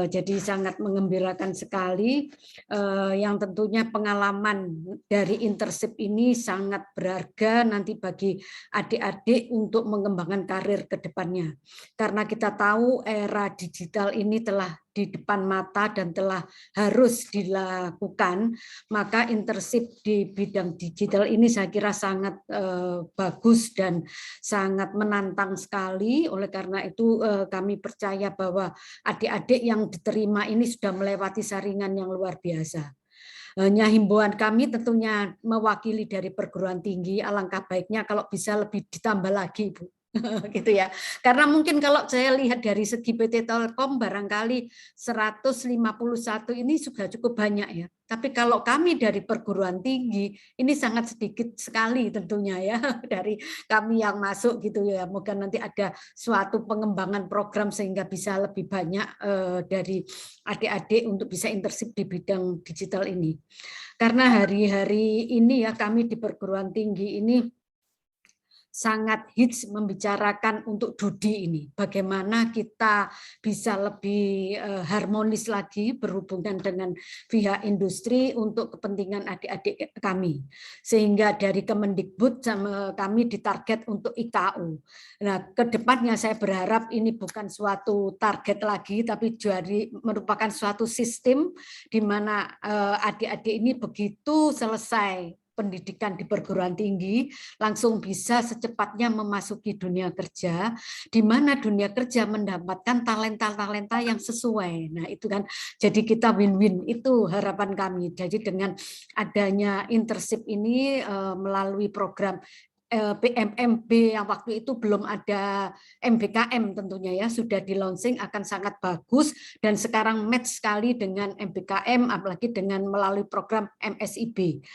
Jadi sangat menggembirakan sekali, yang tentunya pengalaman dari internship ini sangat berharga nanti bagi adik-adik untuk mengembangkan karir ke depannya. Karena kita tahu era digital ini telah di depan mata dan telah harus dilakukan, maka internship di bidang digital ini saya kira sangat bagus dan sangat menantang sekali. Oleh karena itu kami percaya bahwa adik-adik yang diterima ini sudah melewati saringan yang luar biasa. Hanya himbauan kami tentunya mewakili dari perguruan tinggi, alangkah baiknya kalau bisa lebih ditambah lagi, Bu. Gitu ya, karena mungkin kalau saya lihat dari segi PT Telkom barangkali 151 ini sudah cukup banyak ya, tapi kalau kami dari perguruan tinggi ini sangat sedikit sekali tentunya ya, dari kami yang masuk gitu ya. Moga nanti ada suatu pengembangan program sehingga bisa lebih banyak dari adik-adik untuk bisa internship di bidang digital ini, karena hari-hari ini ya kami di perguruan tinggi ini sangat hits membicarakan untuk Dudi ini. Bagaimana kita bisa lebih harmonis lagi berhubungan dengan pihak industri untuk kepentingan adik-adik kami. Sehingga dari Kemendikbud sama kami ditarget untuk IKU. Nah, ke depannya saya berharap ini bukan suatu target lagi, tapi jadi merupakan suatu sistem di mana adik-adik ini begitu selesai pendidikan di perguruan tinggi langsung bisa secepatnya memasuki dunia kerja, di mana dunia kerja mendapatkan talenta-talenta yang sesuai. Nah itu kan, jadi kita win-win, itu harapan kami. Jadi dengan adanya internship ini melalui program PMMB yang waktu itu belum ada MBKM tentunya ya, sudah di launching, akan sangat bagus dan sekarang match sekali dengan MBKM, apalagi dengan melalui program MSIB.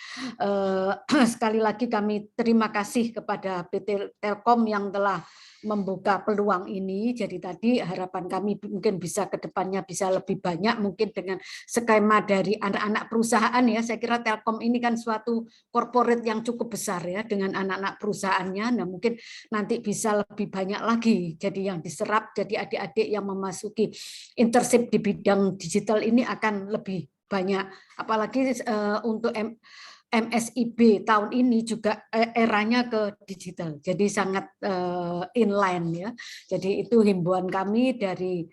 Sekali lagi kami terima kasih kepada PT Telkom yang telah membuka peluang ini. Jadi tadi harapan kami mungkin bisa ke depannya bisa lebih banyak, mungkin dengan skema dari anak-anak perusahaan ya. Saya kira Telkom ini kan suatu corporate yang cukup besar ya dengan anak-anak perusahaannya. Nah mungkin nanti bisa lebih banyak lagi jadi yang diserap, jadi adik-adik yang memasuki internship di bidang digital ini akan lebih banyak. Apalagi untuk MSIB tahun ini juga eranya ke digital, jadi sangat inline ya. Jadi itu himbauan kami dari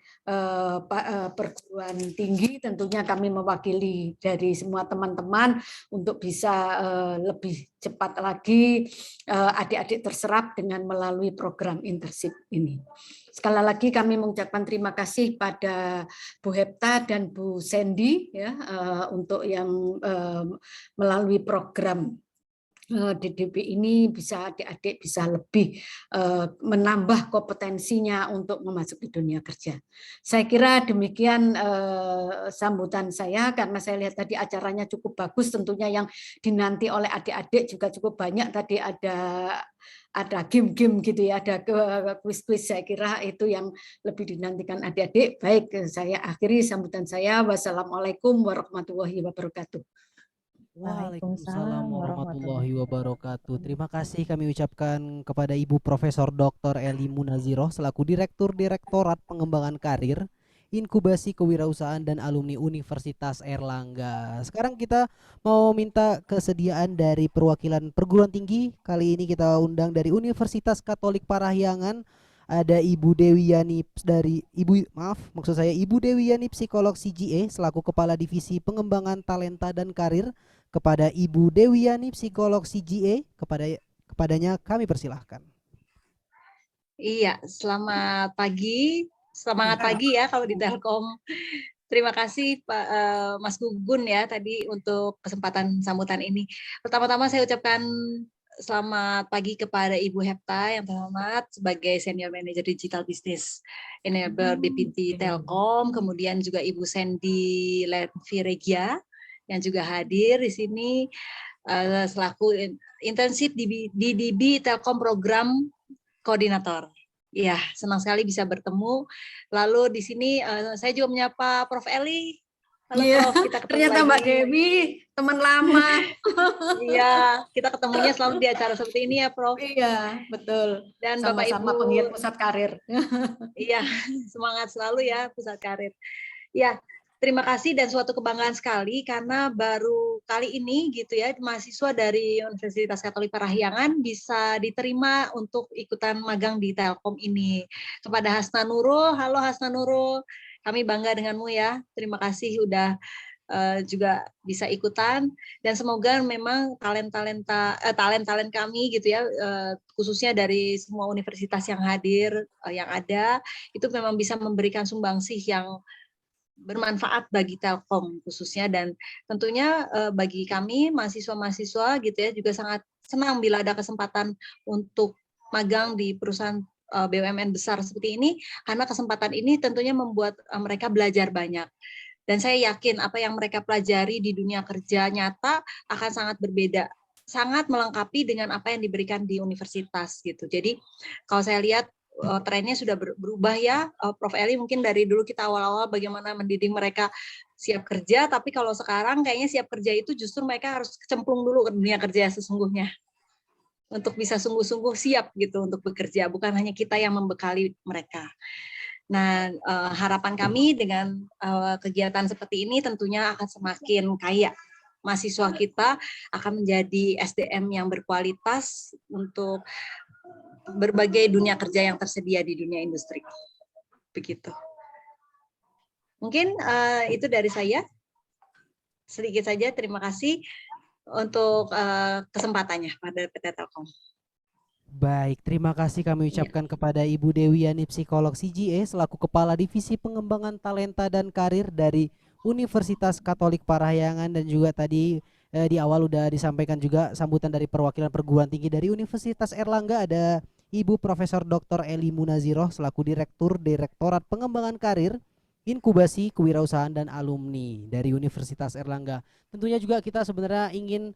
perguruan tinggi, tentunya kami mewakili dari semua teman-teman untuk bisa lebih cepat lagi adik-adik terserap dengan melalui program internship ini. Sekali lagi kami mengucapkan terima kasih pada Bu Hepta dan Bu Sandy ya untuk yang melalui program DDB ini bisa adik-adik bisa lebih menambah kompetensinya untuk memasuki dunia kerja. Saya kira demikian sambutan saya, karena saya lihat tadi acaranya cukup bagus, tentunya yang dinanti oleh adik-adik juga cukup banyak. Tadi ada game-game gitu ya, ada kuis-kuis, saya kira itu yang lebih dinantikan adik-adik. Baik, saya akhiri sambutan saya. Wassalamualaikum warahmatullahi wabarakatuh. Waalaikumsalam warahmatullahi wabarakatuh. Terima kasih kami ucapkan kepada Ibu Profesor Dr. Eli Munaziroh selaku Direktur Direktorat Pengembangan Karir, Inkubasi Kewirausahaan dan Alumni Universitas Airlangga. Sekarang kita mau minta kesediaan dari perwakilan perguruan tinggi. Kali ini kita undang dari Universitas Katolik Parahyangan. Ada Ibu Dewi Yani dari Ibu Dewi Yani Psikolog CGA selaku Kepala Divisi Pengembangan Talenta dan Karir. Kepada Ibu Dewi Yani Psikolog CGA, kepadanya kami persilahkan. Iya, selamat pagi. Semangat pagi ya kalau di Telkom. Terima kasih Pak Mas Gugun ya tadi untuk kesempatan sambutan ini. Pertama-tama saya ucapkan selamat pagi kepada Ibu Hepta yang terhormat sebagai Senior Manager Digital Business Enabler BPT Telkom, kemudian juga Ibu Sandy Lenviregia yang juga hadir di sini selaku internship di DDB Telkom Program Koordinator. Ya, senang sekali bisa bertemu. Lalu di sini saya juga menyapa Prof. Eli. Halo Prof, kita ketemu ternyata lagi. Mbak Dewi, teman lama. Iya, kita ketemunya selalu di acara seperti ini ya Prof. Iya, betul. Dan Sama-sama Bapak Ibu penggiat pusat karir. Iya, semangat selalu ya pusat karir. Ya, terima kasih dan suatu kebanggaan sekali karena baru kali ini gitu ya mahasiswa dari Universitas Katolik Parahyangan bisa diterima untuk ikutan magang di Telkom ini. Kepada Hasna Nurul, halo Hasna Nurul, kami bangga denganmu ya. Terima kasih udah juga bisa ikutan dan semoga memang talent kami gitu ya khususnya dari semua universitas yang hadir yang ada itu memang bisa memberikan sumbangsih yang bermanfaat bagi Telkom khususnya, dan tentunya bagi kami mahasiswa-mahasiswa gitu ya juga sangat senang bila ada kesempatan untuk magang di perusahaan BUMN besar seperti ini, karena kesempatan ini tentunya membuat mereka belajar banyak. Dan saya yakin apa yang mereka pelajari di dunia kerja nyata akan sangat berbeda, sangat melengkapi dengan apa yang diberikan di universitas gitu. Jadi kalau saya lihat trennya sudah berubah ya, Prof. Eli, mungkin dari dulu kita awal-awal bagaimana mendidik mereka siap kerja, tapi kalau sekarang kayaknya siap kerja itu justru mereka harus kecemplung dulu ke dunia kerja sesungguhnya untuk bisa sungguh-sungguh siap gitu untuk bekerja, bukan hanya kita yang membekali mereka. Nah, harapan kami dengan kegiatan seperti ini tentunya akan semakin kaya. Mahasiswa kita akan menjadi SDM yang berkualitas untuk berbagai dunia kerja yang tersedia di dunia industri. Begitu. Mungkin itu dari saya. Sedikit saja, terima kasih untuk kesempatannya pada PT Telkom. Baik, terima kasih kami ucapkan kepada Ibu Dewi Yani Psikolog CGA selaku Kepala Divisi Pengembangan Talenta dan Karir dari Universitas Katolik Parahyangan, dan juga tadi di awal udah disampaikan juga sambutan dari perwakilan perguruan tinggi dari Universitas Airlangga, ada Ibu Profesor Dr. Eli Munaziroh selaku Direktur Direktorat Pengembangan Karir, Inkubasi Kewirausahaan dan Alumni dari Universitas Airlangga. Tentunya juga kita sebenarnya ingin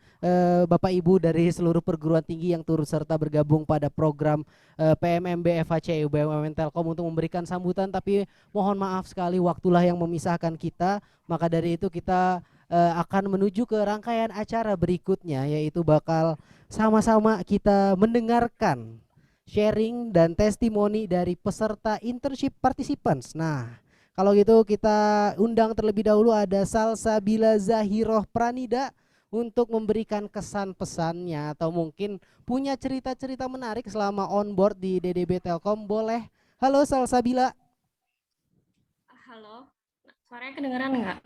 Bapak Ibu dari seluruh perguruan tinggi yang turut serta bergabung pada program PMMB FHC BUMN Telkom untuk memberikan sambutan, tapi mohon maaf sekali waktulah yang memisahkan kita. Maka dari itu kita akan menuju ke rangkaian acara berikutnya, yaitu bakal sama-sama kita mendengarkan sharing dan testimoni dari peserta internship participants. Nah, kalau gitu kita undang terlebih dahulu ada Salsabila Zahiroh Pranida untuk memberikan kesan pesannya atau mungkin punya cerita-cerita menarik selama on board di DDB Telkom. Boleh. Halo Salsabila. Halo, suaranya kedengeran nggak?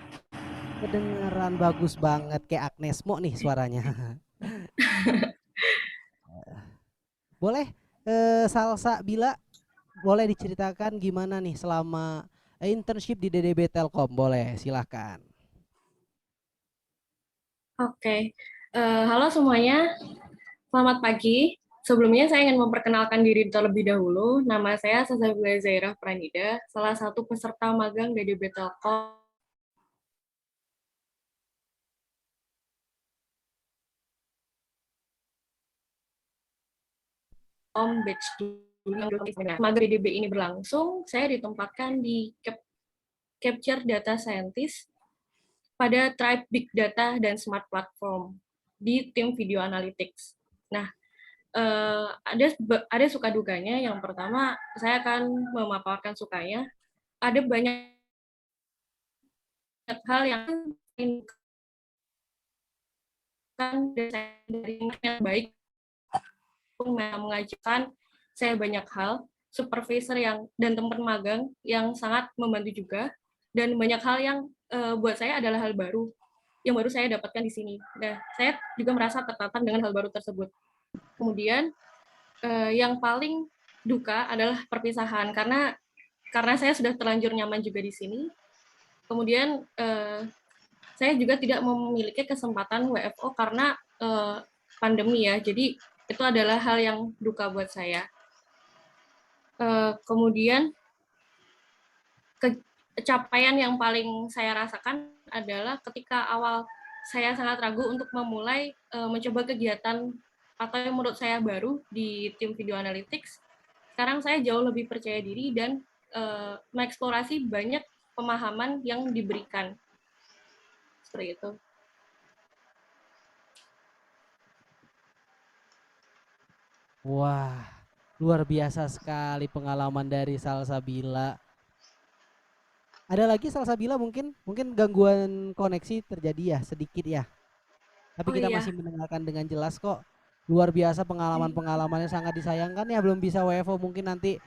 Kedengeran bagus banget, kayak Agnes Mo nih suaranya. Boleh Salsabila, boleh diceritakan gimana nih selama internship di DDB Telkom? Boleh, silahkan. Oke. Halo semuanya, Selamat pagi. Sebelumnya saya ingin memperkenalkan diri terlebih dahulu. Nama saya Sazabila Zairah Pranida, salah satu peserta magang DDB Telkom batch 2. Magang DDB ini berlangsung, saya ditempatkan di Capture Data Scientist pada Tribe Big Data dan Smart Platform di tim Video Analytics. Nah, ada suka dukanya. Yang pertama, saya akan memaparkan sukanya. Ada banyak hal yang dari yang baik mengajarkan saya banyak hal, supervisor dan teman magang yang sangat membantu juga, dan banyak hal yang buat saya adalah hal baru yang baru saya dapatkan di sini. Nah, saya juga merasa tertantang dengan hal baru tersebut. Kemudian yang paling duka adalah perpisahan, karena saya sudah terlanjur nyaman juga di sini. Kemudian saya juga tidak memiliki kesempatan WFO karena pandemi ya, jadi itu adalah hal yang duka buat saya. Kemudian capaian yang paling saya rasakan adalah ketika awal saya sangat ragu untuk memulai mencoba kegiatan atau yang menurut saya baru di tim Video Analytics. Sekarang saya jauh lebih percaya diri dan mengeksplorasi banyak pemahaman yang diberikan. Seperti itu. Wah, luar biasa sekali pengalaman dari Salsabila. Ada lagi Salsabila, mungkin gangguan koneksi terjadi ya sedikit ya. Tapi kita masih mendengarkan dengan jelas kok. Luar biasa pengalamannya sangat disayangkan ya belum bisa WFO, mungkin nanti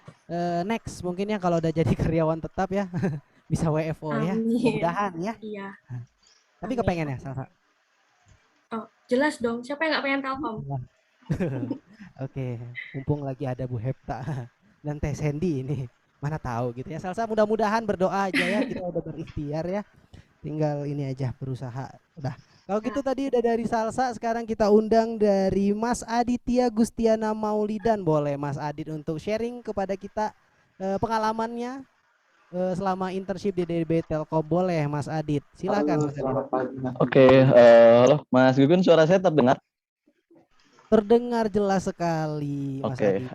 next mungkin ya kalau udah jadi karyawan tetap ya bisa WFO ya. Mudah-mudahan ya. Iya. Tapi kepengen ya Salsa? Oh, jelas dong. Siapa yang nggak pengen Telkom? Oke, mumpung lagi ada Bu Hepta dan Teh Sandy ini, mana tahu gitu ya. Salsa, mudah-mudahan berdoa aja ya, kita udah berikhtiar ya. Tinggal ini aja berusaha. Udah. Kalau gitu tadi udah dari Salsa, sekarang kita undang dari Mas Aditya Gustiana Maulidan. Boleh Mas Adit untuk sharing kepada kita pengalamannya selama internship di DDB Telkom. Boleh Mas Adit, silakan. Oke, halo Mas Gugun, suara saya terdengar? Terdengar jelas sekali, Mas Adit.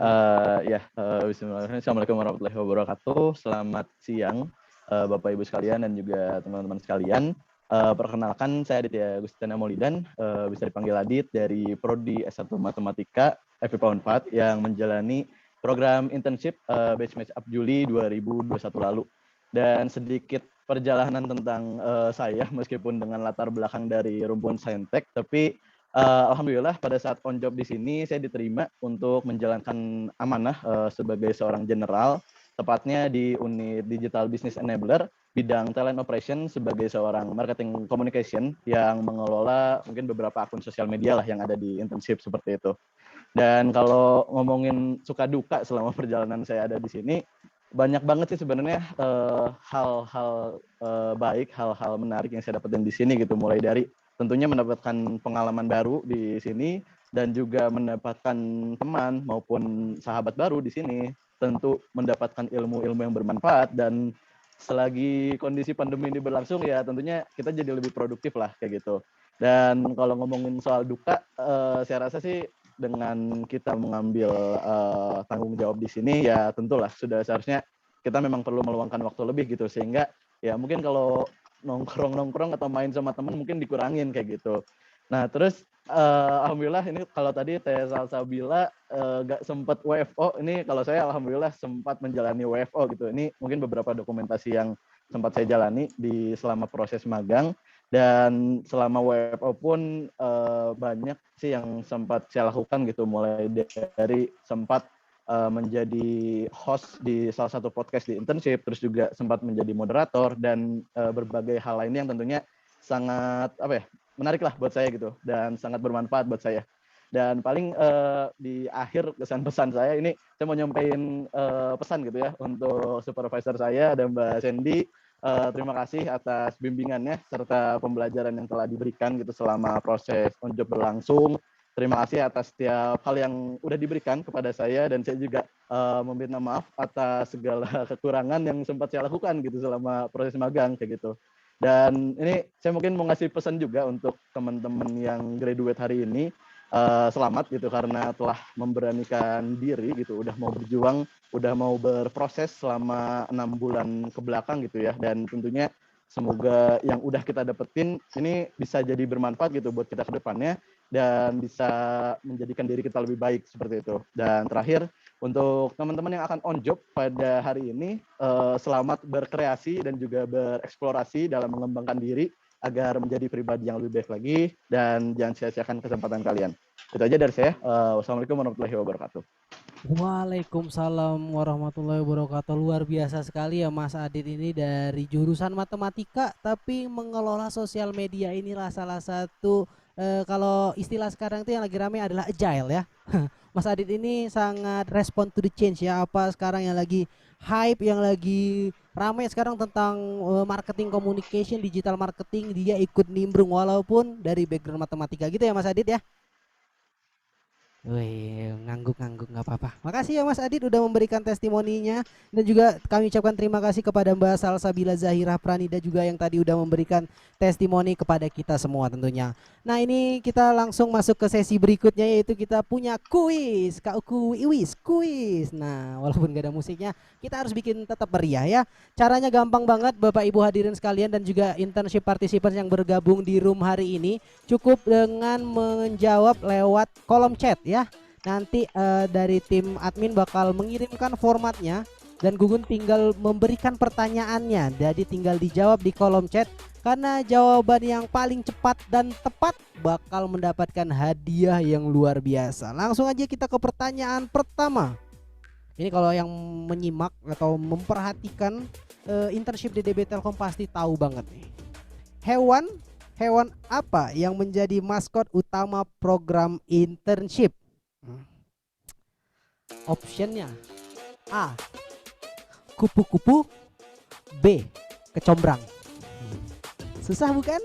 Bismillahirrahmanirrahim. Assalamualaikum warahmatullahi wabarakatuh. Selamat siang, Bapak Ibu sekalian dan juga teman-teman sekalian. Perkenalkan, saya Aditya Gustiana Maulidan, bisa dipanggil Adit, dari Prodi S1 Matematika FIPA Unpad yang menjalani program internship batch match up Juli 2021 lalu. Dan sedikit perjalanan tentang saya, meskipun dengan latar belakang dari rumpun Saintek, tapi alhamdulillah pada saat on job di sini saya diterima untuk menjalankan amanah sebagai seorang general, tepatnya di unit Digital Business Enabler bidang talent operation sebagai seorang marketing communication yang mengelola mungkin beberapa akun sosial media lah yang ada di internship seperti itu. Dan kalau ngomongin suka duka selama perjalanan saya ada di sini, banyak banget sih sebenarnya hal-hal baik, hal-hal menarik yang saya dapetin di sini gitu, mulai dari tentunya mendapatkan pengalaman baru di sini dan juga mendapatkan teman maupun sahabat baru di sini, tentu mendapatkan ilmu-ilmu yang bermanfaat, dan selagi kondisi pandemi ini berlangsung ya tentunya kita jadi lebih produktif lah kayak gitu. Dan kalau ngomongin soal duka, saya rasa sih dengan kita mengambil tanggung jawab di sini ya tentulah sudah seharusnya kita memang perlu meluangkan waktu lebih gitu, sehingga ya mungkin kalau nongkrong atau main sama teman mungkin dikurangin kayak gitu. Nah terus alhamdulillah ini kalau tadi Teh Salsabila gak sempat WFO, ini kalau saya alhamdulillah sempat menjalani WFO gitu. Ini mungkin beberapa dokumentasi yang sempat saya jalani di selama proses magang, dan selama WFO pun banyak sih yang sempat saya lakukan gitu, mulai dari sempat menjadi host di salah satu podcast di internship, terus juga sempat menjadi moderator, dan berbagai hal lainnya yang tentunya sangat menarik lah buat saya gitu, dan sangat bermanfaat buat saya. Dan paling di akhir kesan-pesan saya ini, saya mau nyampein pesan gitu ya untuk supervisor saya dan Mbak Sandy. Terima kasih atas bimbingannya serta pembelajaran yang telah diberikan gitu selama proses on job berlangsung. terima kasih atas setiap hal yang udah diberikan kepada saya, dan saya juga meminta maaf atas segala kekurangan yang sempat saya lakukan gitu selama proses magang kayak gitu. Dan ini saya mungkin mau ngasih pesan juga untuk teman-teman yang graduate hari ini, selamat gitu karena telah memberanikan diri gitu, udah mau berjuang, udah mau berproses selama 6 bulan ke belakang gitu ya, dan tentunya semoga yang udah kita dapetin ini bisa jadi bermanfaat gitu buat kita ke depannya dan bisa menjadikan diri kita lebih baik seperti itu. Dan terakhir, untuk teman-teman yang akan on job pada hari ini, selamat berkreasi dan juga bereksplorasi dalam mengembangkan diri agar menjadi pribadi yang lebih baik lagi, dan jangan sia-siakan kesempatan kalian. Itu aja dari saya. Wassalamualaikum warahmatullahi wabarakatuh. Waalaikumsalam warahmatullahi wabarakatuh. Luar biasa sekali ya Mas Adit ini dari jurusan matematika tapi mengelola sosial media. Inilah salah satu kalau istilah sekarang itu yang lagi rame adalah agile ya. Mas Adit ini sangat respond to the change ya, apa sekarang yang lagi hype, yang lagi ramai sekarang tentang marketing communication, digital marketing, dia ikut nimbrung walaupun dari background matematika gitu ya Mas Adit ya. Wih, ngangguk-ngangguk nggak apa-apa. Makasih ya Mas Adit udah memberikan testimoninya, dan juga kami ucapkan terima kasih kepada Mbak Salsabila Zahira Pranida juga yang tadi udah memberikan testimoni kepada kita semua tentunya. Nah ini kita langsung masuk ke sesi berikutnya, yaitu kita punya kuis, kuis. Nah walaupun gak ada musiknya, kita harus bikin tetap meriah ya. Caranya gampang banget Bapak Ibu hadirin sekalian dan juga internship participants yang bergabung di room hari ini. Cukup dengan menjawab lewat kolom chat ya. Nanti dari tim admin bakal mengirimkan formatnya dan Gugun tinggal memberikan pertanyaannya. Jadi tinggal dijawab di kolom chat, karena jawaban yang paling cepat dan tepat bakal mendapatkan hadiah yang luar biasa. Langsung aja kita ke pertanyaan pertama. Ini kalau yang menyimak atau memperhatikan internship di DB Telkom pasti tahu banget nih. Hewan apa yang menjadi maskot utama program internship? Optionnya A, kupu-kupu, B, kecombrang. Susah bukan?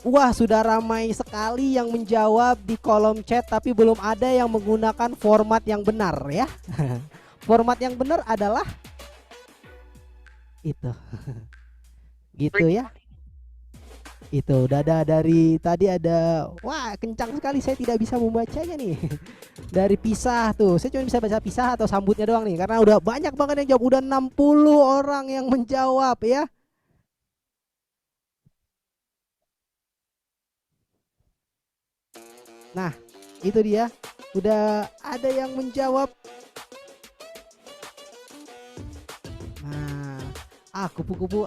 Wah, sudah ramai sekali yang menjawab di kolom chat, tapi belum ada yang menggunakan format yang benar ya. Format yang benar adalah itu. Gitu ya. Itu udah ada dari tadi ada, wah kencang sekali saya tidak bisa membacanya nih. Dari pisah tuh, saya cuma bisa baca pisah atau sambutnya doang nih, karena udah banyak banget yang jawab, udah 60 orang yang menjawab ya. Nah itu dia, udah ada yang menjawab. Nah, kupu-kupu.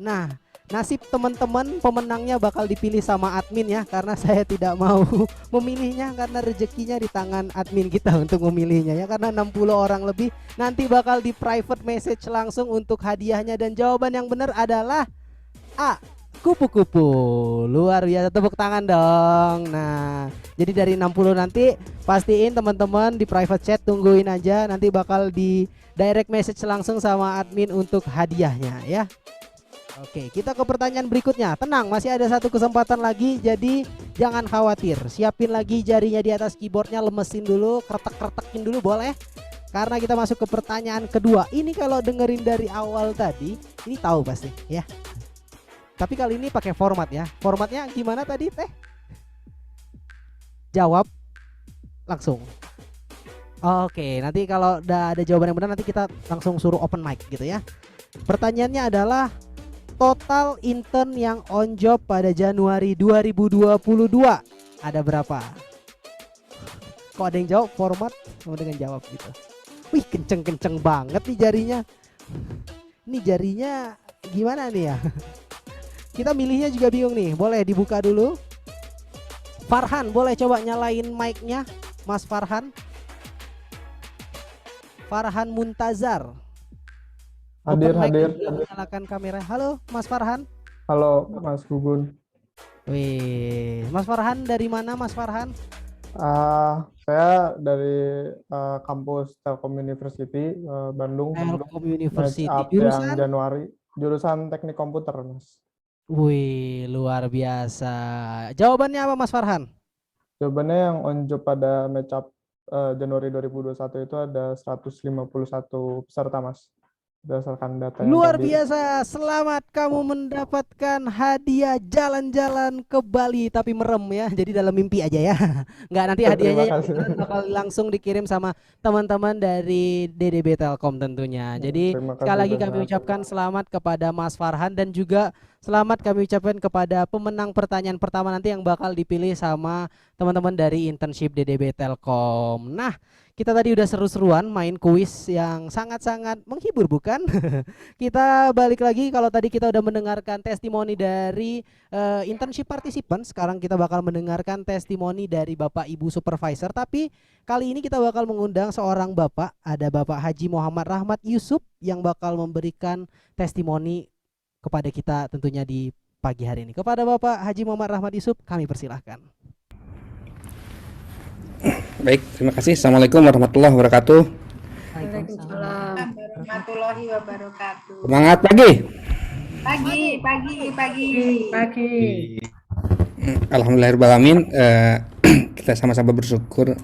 Nah, nasib teman-teman pemenangnya bakal dipilih sama admin ya, karena saya tidak mau memilihnya karena rezekinya di tangan admin kita untuk memilihnya ya, karena 60 orang lebih nanti bakal di private message langsung untuk hadiahnya, dan jawaban yang benar adalah A, kupu-kupu. Luar biasa, tepuk tangan dong. Nah, jadi dari 60 nanti pastiin teman-teman di private chat, tungguin aja nanti bakal di direct message langsung sama admin untuk hadiahnya ya. Oke, kita ke pertanyaan berikutnya. Tenang, masih ada satu kesempatan lagi, jadi jangan khawatir. Siapin lagi jarinya di atas keyboardnya, lemesin dulu, kretek-kretekin dulu boleh. Karena kita masuk ke pertanyaan kedua. Ini kalau dengerin dari awal tadi, ini tahu pasti ya. Tapi kali ini pakai format ya. Formatnya gimana tadi Teh? Jawab langsung. Oke, nanti kalau udah ada jawaban yang benar nanti kita langsung suruh open mic gitu ya. Pertanyaannya adalah total intern yang on job pada Januari 2022 ada berapa? Kok ada yang jawab format sama dengan jawab gitu. Wih, kenceng-kenceng banget nih jarinya. Ini jarinya gimana nih ya? Kita milihnya juga bingung nih. Boleh dibuka dulu. Farhan, boleh coba nyalain mic-nya, Mas Farhan. Farhan Muntazar. Hadir. Nyalakan kamera. Halo, Mas Farhan. Halo, Mas Gugun. Wih, Mas Farhan dari mana, Mas Farhan? Saya dari kampus Telkom University, Bandung. Telkom University. Jurusan? Yang Januari, jurusan Teknik Komputer, Mas. Wih, luar biasa. Jawabannya apa Mas Farhan? Jawabannya yang on job pada match up Januari 2021 itu ada 151 peserta, Mas. Berdasarkan data yang Luar tadi. biasa, selamat kamu mendapatkan hadiah jalan-jalan ke Bali tapi merem ya, jadi dalam mimpi aja ya. Nggak, nanti hadiahnya Terima yang kasih. beneran bakal langsung dikirim sama teman-teman dari DDB Telkom tentunya. Jadi Terima sekali kasih lagi kami banyak. ucapkan selamat kepada Mas Farhan dan juga selamat kami ucapkan kepada pemenang pertanyaan pertama nanti yang bakal dipilih sama teman-teman dari internship DDB Telkom. Nah, kita tadi udah seru-seruan main kuis yang sangat-sangat menghibur bukan? Kita balik lagi, kalau tadi kita udah mendengarkan testimoni dari internship partisipan, sekarang kita bakal mendengarkan testimoni dari Bapak Ibu Supervisor. Tapi kali ini kita bakal mengundang seorang Bapak, ada Bapak Haji Muhammad Rahmat Yusuf yang bakal memberikan testimoni kepada kita tentunya di pagi hari ini. Kepada Bapak Haji Muhammad Rahmat Yusuf kami persilahkan. Baik, terima kasih. Assalamualaikum warahmatullahi wabarakatuh. Waalaikumsalam warahmatullahi wabarakatuh. Semangat pagi. Pagi. Alhamdulillahirrahmanirrahim. Kita sama-sama bersyukur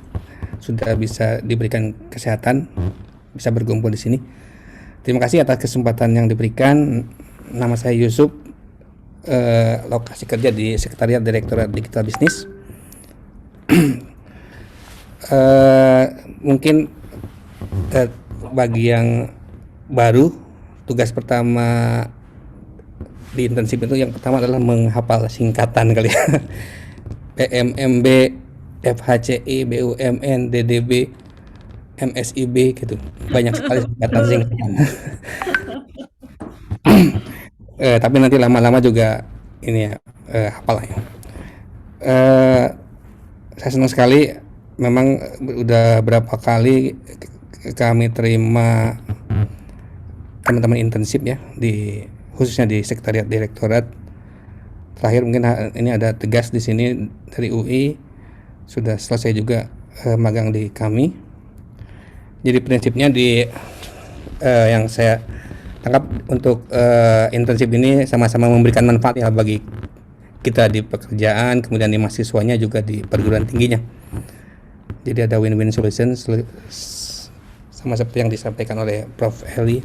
sudah bisa diberikan kesehatan, bisa berkumpul di sini. Terima kasih atas kesempatan yang diberikan. Nama saya Yusuf, lokasi kerja di Sekretariat Direktorat Digital Business. Mungkin bagi yang baru, tugas pertama di internship itu yang pertama adalah menghafal singkatan kali ya. PMMB, FHCI, BUMN, DDB, MSIB gitu. Banyak sekali singkatan. Tapi nanti lama-lama juga ini ya hafal ya. Saya senang sekali. Memang udah berapa kali kami terima teman-teman internship ya, khususnya di Sekretariat Direktorat. Terakhir mungkin ini ada Tegas di sini dari UI, sudah selesai juga magang di kami. Jadi prinsipnya yang saya tangkap untuk internship ini sama-sama memberikan manfaat ya bagi kita di pekerjaan, kemudian di mahasiswanya juga di perguruan tingginya. Jadi ada win-win solution sama seperti yang disampaikan oleh Prof. Eli.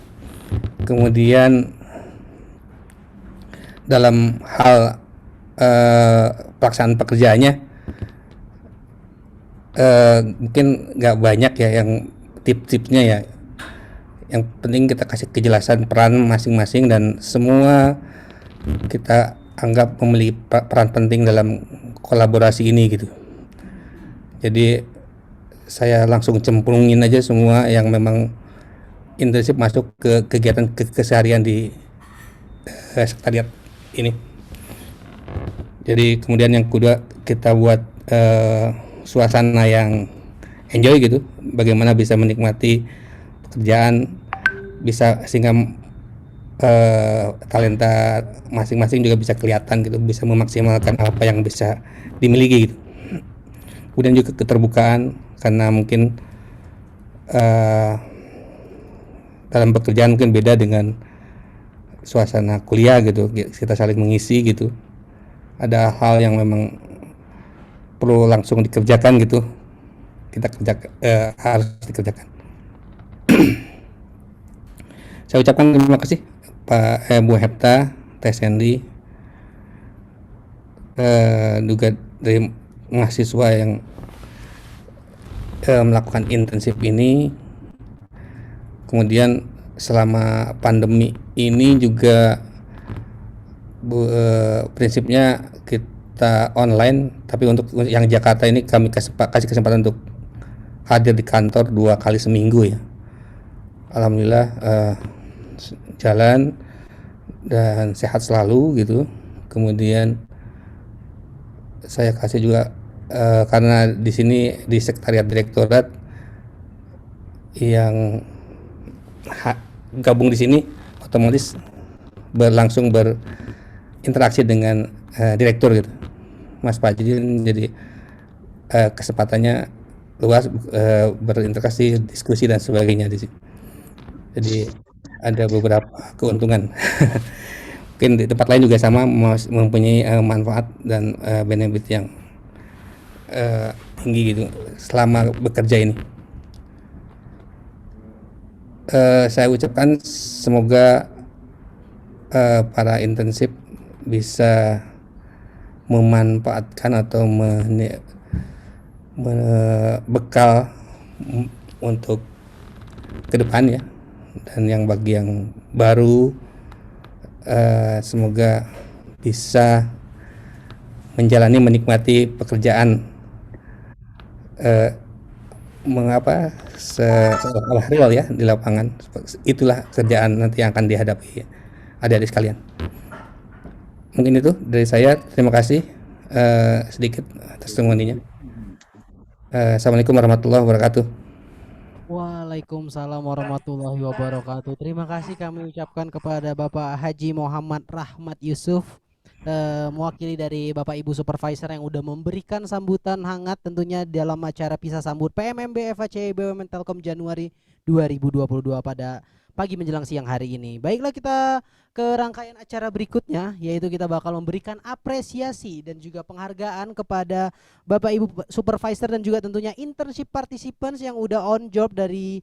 Kemudian dalam hal pelaksanaan pekerjaannya mungkin nggak banyak ya yang tip-tipsnya ya. Yang penting kita kasih kejelasan peran masing-masing dan semua kita anggap memiliki peran penting dalam kolaborasi ini gitu. Jadi saya langsung cemplungin aja semua yang memang internship masuk ke kegiatan keseharian di sekretariat ini. Jadi kemudian yang kedua kita buat suasana yang enjoy gitu, bagaimana bisa menikmati pekerjaan, bisa sehingga talenta masing-masing juga bisa kelihatan gitu, bisa memaksimalkan apa yang bisa dimiliki gitu. Kemudian juga keterbukaan, karena mungkin dalam pekerjaan mungkin beda dengan suasana kuliah gitu, kita saling mengisi gitu. Ada hal yang memang perlu langsung dikerjakan gitu, kita harus dikerjakan. Saya ucapkan terima kasih Pak Bu Hepta, Teh Sandy, juga dari mahasiswa yang melakukan internship ini. Kemudian selama pandemi ini juga prinsipnya kita online, tapi untuk yang Jakarta ini kami kasih kesempatan untuk hadir di kantor 2 kali seminggu ya. Alhamdulillah jalan dan sehat selalu gitu. Kemudian saya kasih juga karena di sini di Sekretariat Direktorat yang gabung di sini otomatis langsung berinteraksi dengan direktur gitu, Mas Fajrin. Jadi kesempatannya luas, berinteraksi, diskusi dan sebagainya di sini. Jadi ada beberapa keuntungan. mungkin di tempat lain juga sama mempunyai manfaat dan benefit yang tinggi gitu selama bekerja ini. Saya ucapkan semoga para internship bisa memanfaatkan atau bekal untuk ke depan ya, dan yang bagi yang baru semoga bisa menikmati pekerjaan seolah real ya di lapangan. Itulah kerjaan nanti yang akan dihadapi adik-adik sekalian. Mungkin itu dari saya. Terima kasih sedikit atas testimoninya. Assalamualaikum warahmatullahi wabarakatuh. Waalaikumsalam warahmatullahi wabarakatuh. Terima kasih kami ucapkan kepada Bapak Haji Muhammad Rahmat Yusuf, mewakili dari Bapak Ibu Supervisor yang udah memberikan sambutan hangat tentunya dalam acara Pisah Sambut PMMB FHC BUMN Telkom Januari 2022 pada pagi menjelang siang hari ini. Baiklah, kita ke rangkaian acara berikutnya, yaitu kita bakal memberikan apresiasi dan juga penghargaan kepada Bapak Ibu Supervisor dan juga tentunya internship participants yang udah on job dari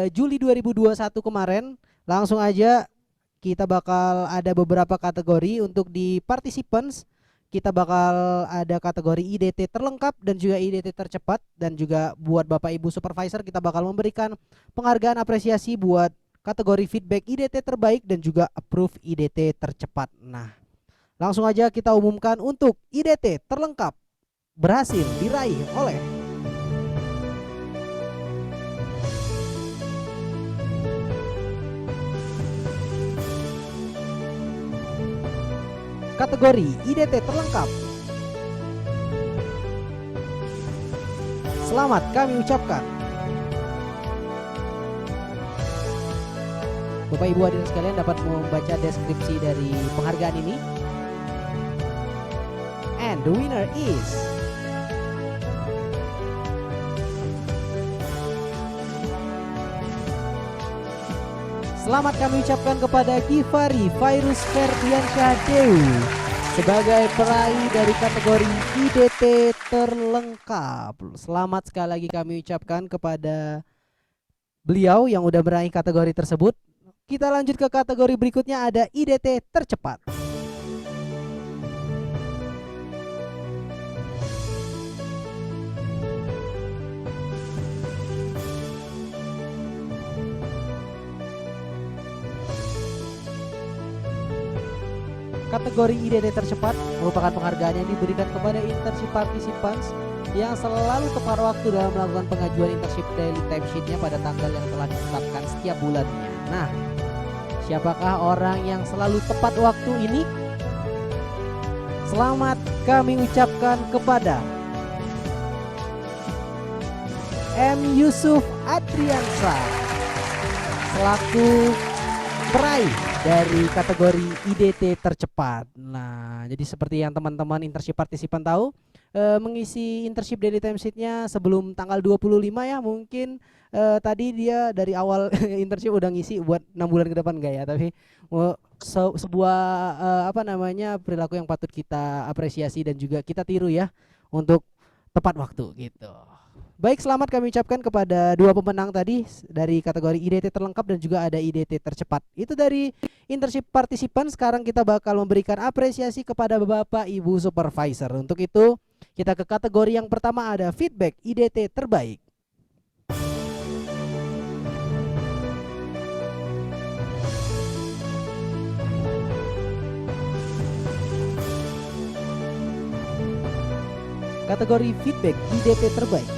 Juli 2021 kemarin. Langsung aja kita bakal ada beberapa kategori untuk di participants. Kita bakal ada kategori IDT terlengkap dan juga IDT tercepat, dan juga buat Bapak Ibu Supervisor kita bakal memberikan penghargaan apresiasi buat kategori feedback IDT terbaik dan juga approve IDT tercepat. Nah, langsung aja kita umumkan untuk IDT terlengkap berhasil diraih oleh kategori IDT terlengkap. Selamat kami ucapkan. Bapak Ibu hadirin sekalian dapat membaca deskripsi dari penghargaan ini. And the winner is selamat kami ucapkan kepada Gifari Virus Ferdiansyah Dewi sebagai peraih dari kategori IDT terlengkap. Selamat sekali lagi kami ucapkan kepada beliau yang udah meraih kategori tersebut. Kita lanjut ke kategori berikutnya, ada IDT tercepat. Kategori IDT tercepat merupakan penghargaan yang diberikan kepada internship participants yang selalu tepat waktu dalam melakukan pengajuan internship daily timesheet-nya pada tanggal yang telah ditetapkan setiap bulannya. Nah, siapakah orang yang selalu tepat waktu ini? Selamat kami ucapkan kepada M. Yusuf Adriansa selaku peraih dari kategori IDT tercepat. Nah, jadi seperti yang teman-teman internship partisipan tahu, mengisi internship daily timesheet-nya sebelum tanggal 25 ya. Mungkin tadi dia dari awal internship udah ngisi buat 6 bulan ke depan enggak ya, tapi sebuah perilaku yang patut kita apresiasi dan juga kita tiru ya untuk tepat waktu gitu. Baik, selamat kami ucapkan kepada dua pemenang tadi dari kategori IDT terlengkap dan juga ada IDT tercepat. Itu dari internship partisipan. Sekarang kita bakal memberikan apresiasi kepada Bapak Ibu Supervisor. Untuk itu kita ke kategori yang pertama, ada feedback IDT terbaik. Kategori feedback IDT terbaik.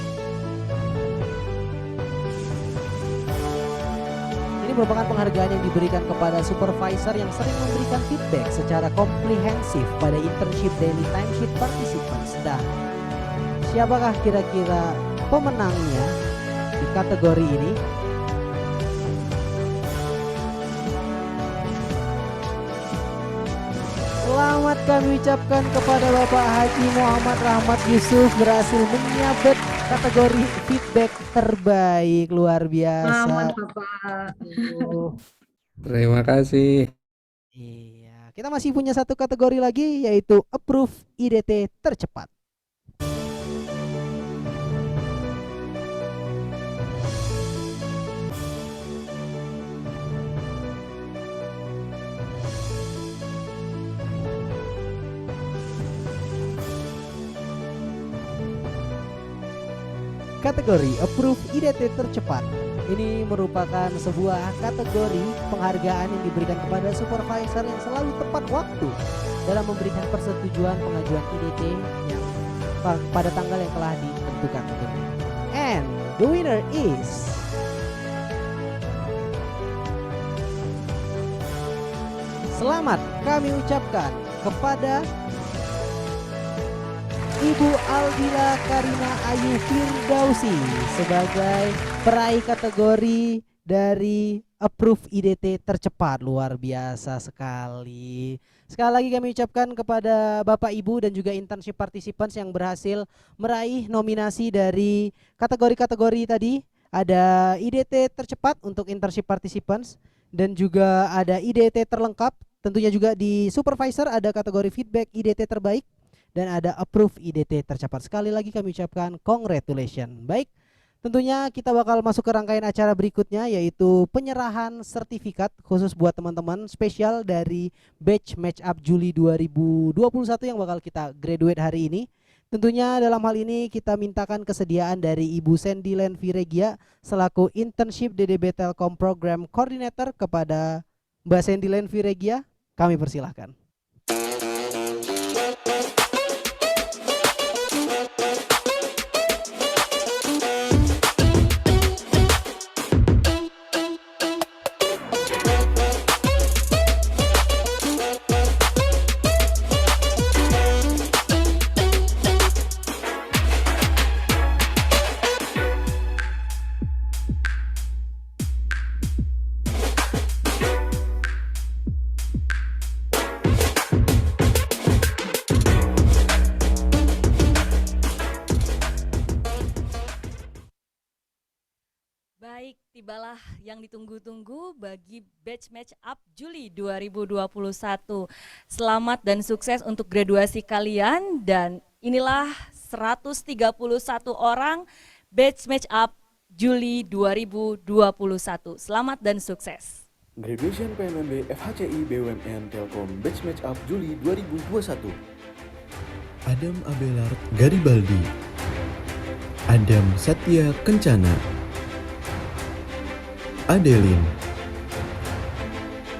Ini merupakan penghargaan yang diberikan kepada supervisor yang sering memberikan feedback secara komprehensif pada internship daily timesheet participants. Dan siapakah kira-kira pemenangnya di kategori ini? Selamat kami ucapkan kepada Bapak Haji Muhammad Rahmat Yusuf, berhasil menyabet kategori feedback terbaik. Luar biasa. Selamat Bapak. Terima kasih. Iya, kita masih punya satu kategori lagi, yaitu Approve IDT tercepat. Kategori Approve IDT tercepat ini merupakan sebuah kategori penghargaan yang diberikan kepada supervisor yang selalu tepat waktu dalam memberikan persetujuan pengajuan IDT yang pada tanggal yang telah ditentukan. And the winner is selamat kami ucapkan kepada Ibu Aldila Karina Ayu Firdausi sebagai peraih kategori dari Approve IDT tercepat. Luar biasa sekali. Sekali lagi kami ucapkan kepada Bapak Ibu dan juga internship participants yang berhasil meraih nominasi dari kategori-kategori tadi. Ada IDT tercepat untuk internship participants dan juga ada IDT terlengkap. Tentunya juga di supervisor ada kategori feedback IDT terbaik dan ada Approve IDT tercepat. Sekali lagi kami ucapkan congratulations. Baik, tentunya kita bakal masuk ke rangkaian acara berikutnya, yaitu penyerahan sertifikat khusus buat teman-teman spesial dari batch Match Up Juli 2021 yang bakal kita graduate hari ini. Tentunya dalam hal ini kita mintakan kesediaan dari Ibu Sandy Lenvi Regia selaku Internship DDB Telkom Program Coordinator kepada Mbak Sandy Lenvi Regia. Kami persilahkan. Baik, tibalah yang ditunggu-tunggu bagi batch Match Up Juli 2021. Selamat dan sukses untuk graduasi kalian, dan inilah 131 orang batch Match Up Juli 2021. Selamat dan sukses. Graduation PMMB FHCI BUMN Telkom Batch Match Up Juli 2021. Adam Abelard Garibaldi, Adam Satya Kencana, Adelin,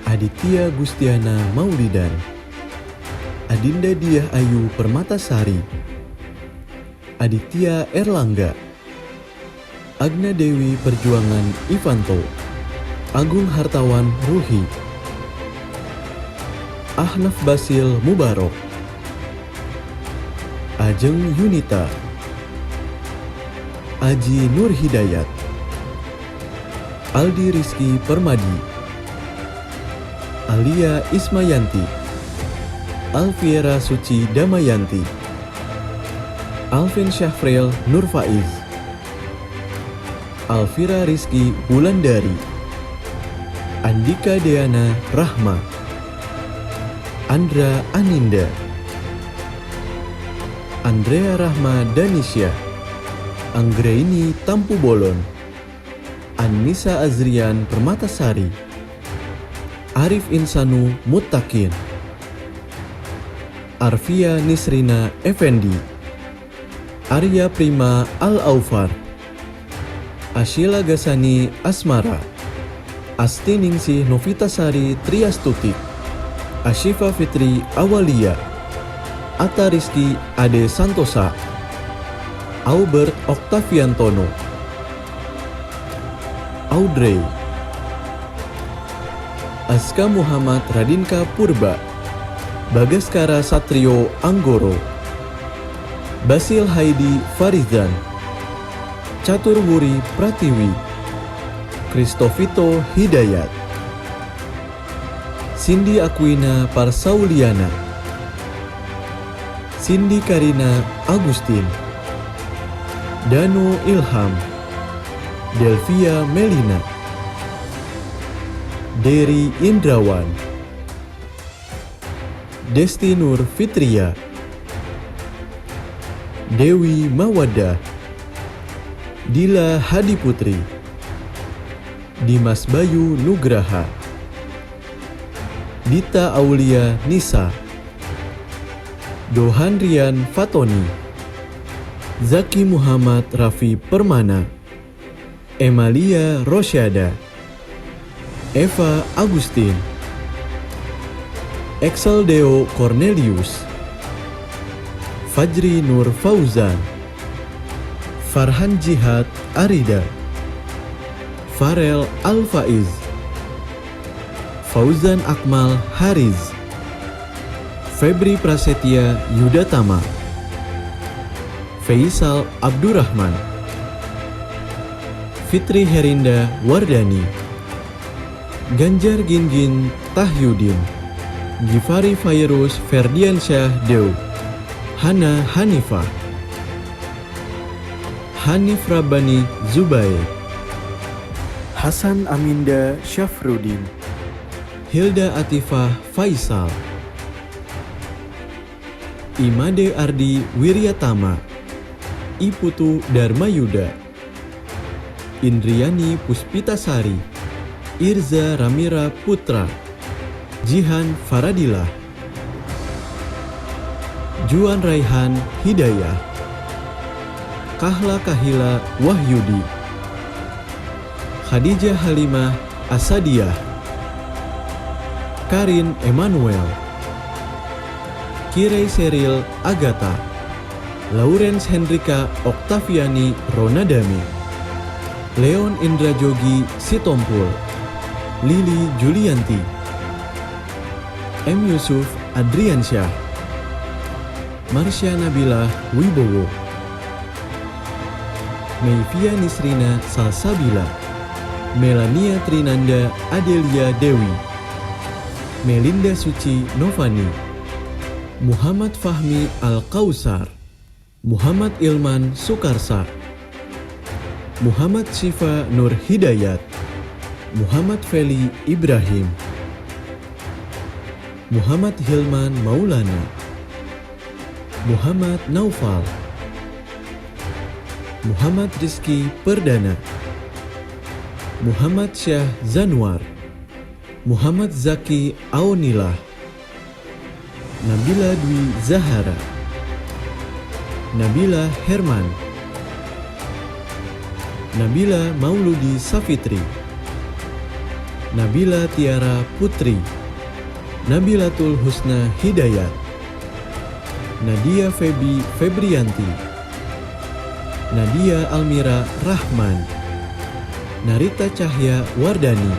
Aditya Gustiana Maulidan, Adinda Diah Ayu Permatasari, Aditya Erlangga, Agna Dewi Perjuangan Ivanto, Agung Hartawan Ruhi, Ahnaf Basil Mubarok, Ajeng Yunita, Aji Nur Hidayat, Aldi Rizky Permadi, Alia Ismayanti, Alfiera Suci Damayanti, Alvin Syafril Nurfaiz, Alfira Rizky Wulandari, Andika Deana Rahma, Andra Aninda, Andrea Rahma Danisya, Anggraini Tampu Bolon, Anissa Azrian Permatasari, Arif Insanu Muttaqin, Arfia Nisrina Effendi, Arya Prima Al-Aufar, Ashila Gasani Asmara, Asti Ningsih Novitasari Triastuti, Ashifa Fitri Awalia, Atta Rizky Ade Santosa, Aubert Oktaviantono, Audrey, Aska Muhammad Radinka Purba, Bagaskara Satrio Anggoro, Basil Haidi Farizan, Catur Wuri Pratiwi, Kristofito Hidayat, Cindy Aquina Parsauliana, Cindy Karina Agustin, Danu Ilham, Delvia Melina, Dery Indrawan, Desti Nur Fitria, Dewi Mawadah, Dila Hadi Putri, Dimas Bayu Nugraha, Dita Aulia Nisa, Dohan Rian Fatoni, Zaki Muhammad Rafi Permana, Emalia Rosyada, Eva Agustin, Exaldeo Cornelius, Fajri Nur Fauzan, Farhan Jihad Arida, Farel Al-Faiz, Fauzan Akmal Hariz, Febri Prasetya Yudatama, Faisal Abdurrahman, Fitri Herinda Wardani, Ganjar Gingin Tahyudin, Gifari Fairuz Ferdiansyah Dew, Hana Hanifah, Hanif Rabbani Zubair, Hasan Aminda Syafruddin, Hilda Atifah Faisal, Imade Ardi Wiryatama, Iputu Dharmayuda, Indriani Puspitasari, Irza Ramira Putra, Jihan Faradilah, Juan Raihan Hidayah, Kahla Kahila Wahyudi, Khadijah Halimah Asadiyah, Karin Emmanuel, Kirei Seril Agatha, Lawrence Hendrika Oktaviani Ronadame, Leon Indrajogi Sitompul, Lili Julianti, M. Yusuf Adriansyah, Marsya Nabila Wibowo, Meivia Nisrina Salsabila, Melania Trinanda Adelia Dewi, Melinda Suci Novani, Muhammad Fahmi Al-Kausar, Muhammad Ilman Sukarsa, Muhammad Syifa Nur Hidayat, Muhammad Feli Ibrahim, Muhammad Hilman Maulana, Muhammad Naufal, Muhammad Rizki Perdana, Muhammad Syah Zanwar, Muhammad Zaki Aunilah, Nabila Dwi Zahara, Nabila Herman, Nabila Mauludi Safitri, Nabila Tiara Putri, Nabilatul Husna Hidayat, Nadia Febrianti, Nadia Almira Rahman, Narita Cahya Wardani,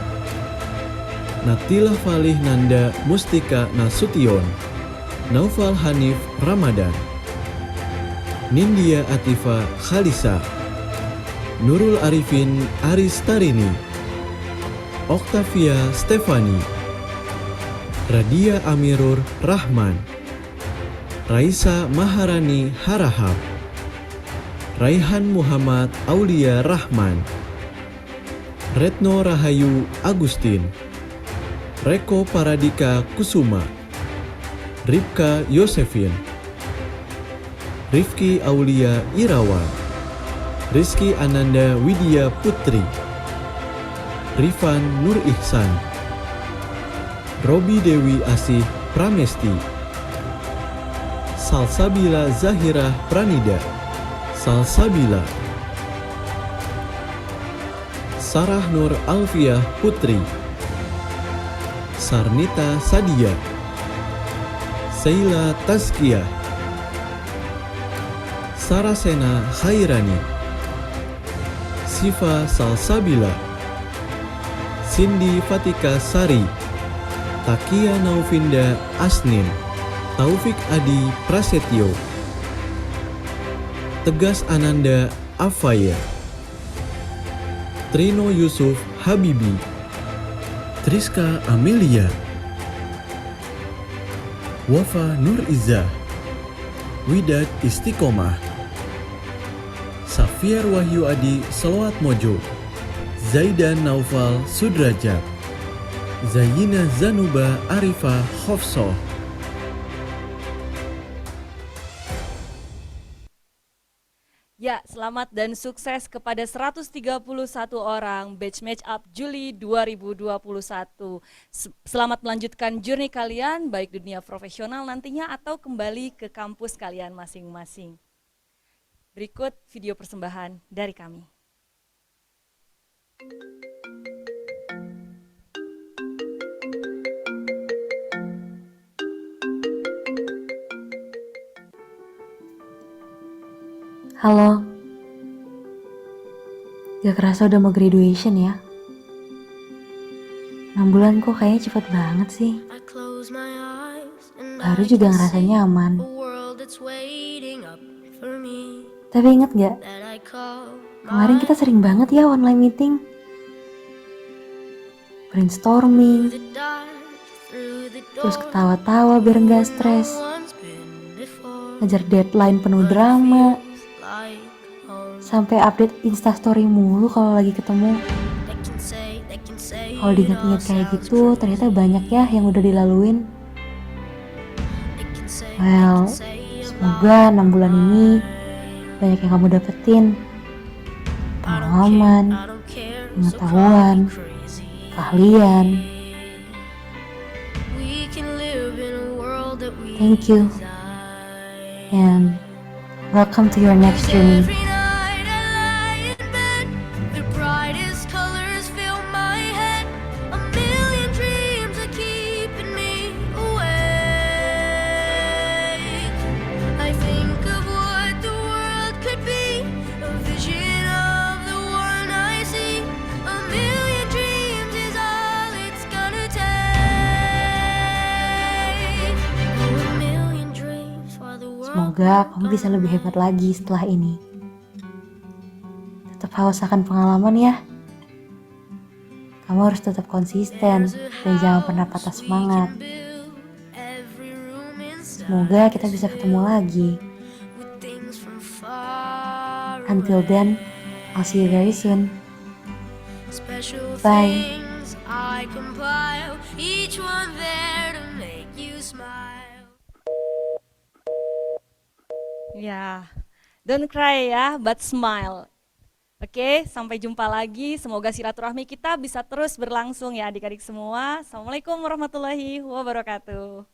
Natilah Falih Nanda Mustika Nasution, Naufal Hanif Ramadan, Nindya Atifa Khalisa, Nurul Arifin Aristarini, Octavia Stefani, Radia Amirur Rahman, Raisa Maharani Harahap, Raihan Muhammad Aulia Rahman, Retno Rahayu Agustin, Reko Paradika Kusuma, Ripka Yosefin, Rifki Aulia Irawan, Rizky Ananda Widya Putri, Rifan Nur Ihsan, Robi Dewi Asih Pramesti, Salsabila Zahira Pranida, Salsabila, Sarah Nur Alfiah Putri, Sarnita Sadia, Seila Tazkiyah, Sarasena Khairani, Sifa Salsabila, Cindy Fatika Sari, Takia Naufinda Asnin, Taufik Adi Prasetyo, Tegas Ananda Afaya, Trino Yusuf Habibi, Triska Amelia, Wafa Nur Izzah, Widat Istiqomah, Safiar Wahyu Adi Selawat Mojo, Zaidan Naufal Sudrajat, Zayyina Zanuba Arifah Khofsoh, Ya, selamat dan sukses kepada 131 orang batch match up Juli 2021. Selamat melanjutkan journey kalian baik dunia profesional nantinya atau kembali ke kampus kalian masing-masing. Berikut video persembahan dari kami. Halo, gak kerasa udah mau graduation ya. 6 bulan kok kayaknya cepet banget sih. Baru juga ngerasa nyaman. Tapi inget gak, kemarin kita sering banget ya online meeting. Brainstorming, terus ketawa-tawa biar gak stres. Ngejar deadline penuh drama. Sampai update instastory mulu kalau lagi ketemu. Kalau diingat-ingat kayak gitu, ternyata banyak ya yang udah dilaluin. Well, semoga 6 bulan ini banyak yang kamu dapetin. Pengalaman, pengetahuan, keahlian. Thank you. And welcome to your next journey. Semoga kamu bisa lebih hebat lagi setelah ini. Tetap haus akan pengalaman ya. Kamu harus tetap konsisten dan jangan pernah patah semangat. Semoga kita bisa ketemu lagi. Until then, I'll see you very soon. Bye. Ya, don't cry ya, but smile. Oke, sampai jumpa lagi. Semoga silaturahmi kita bisa terus berlangsung ya adik-adik semua. Assalamualaikum warahmatullahi wabarakatuh.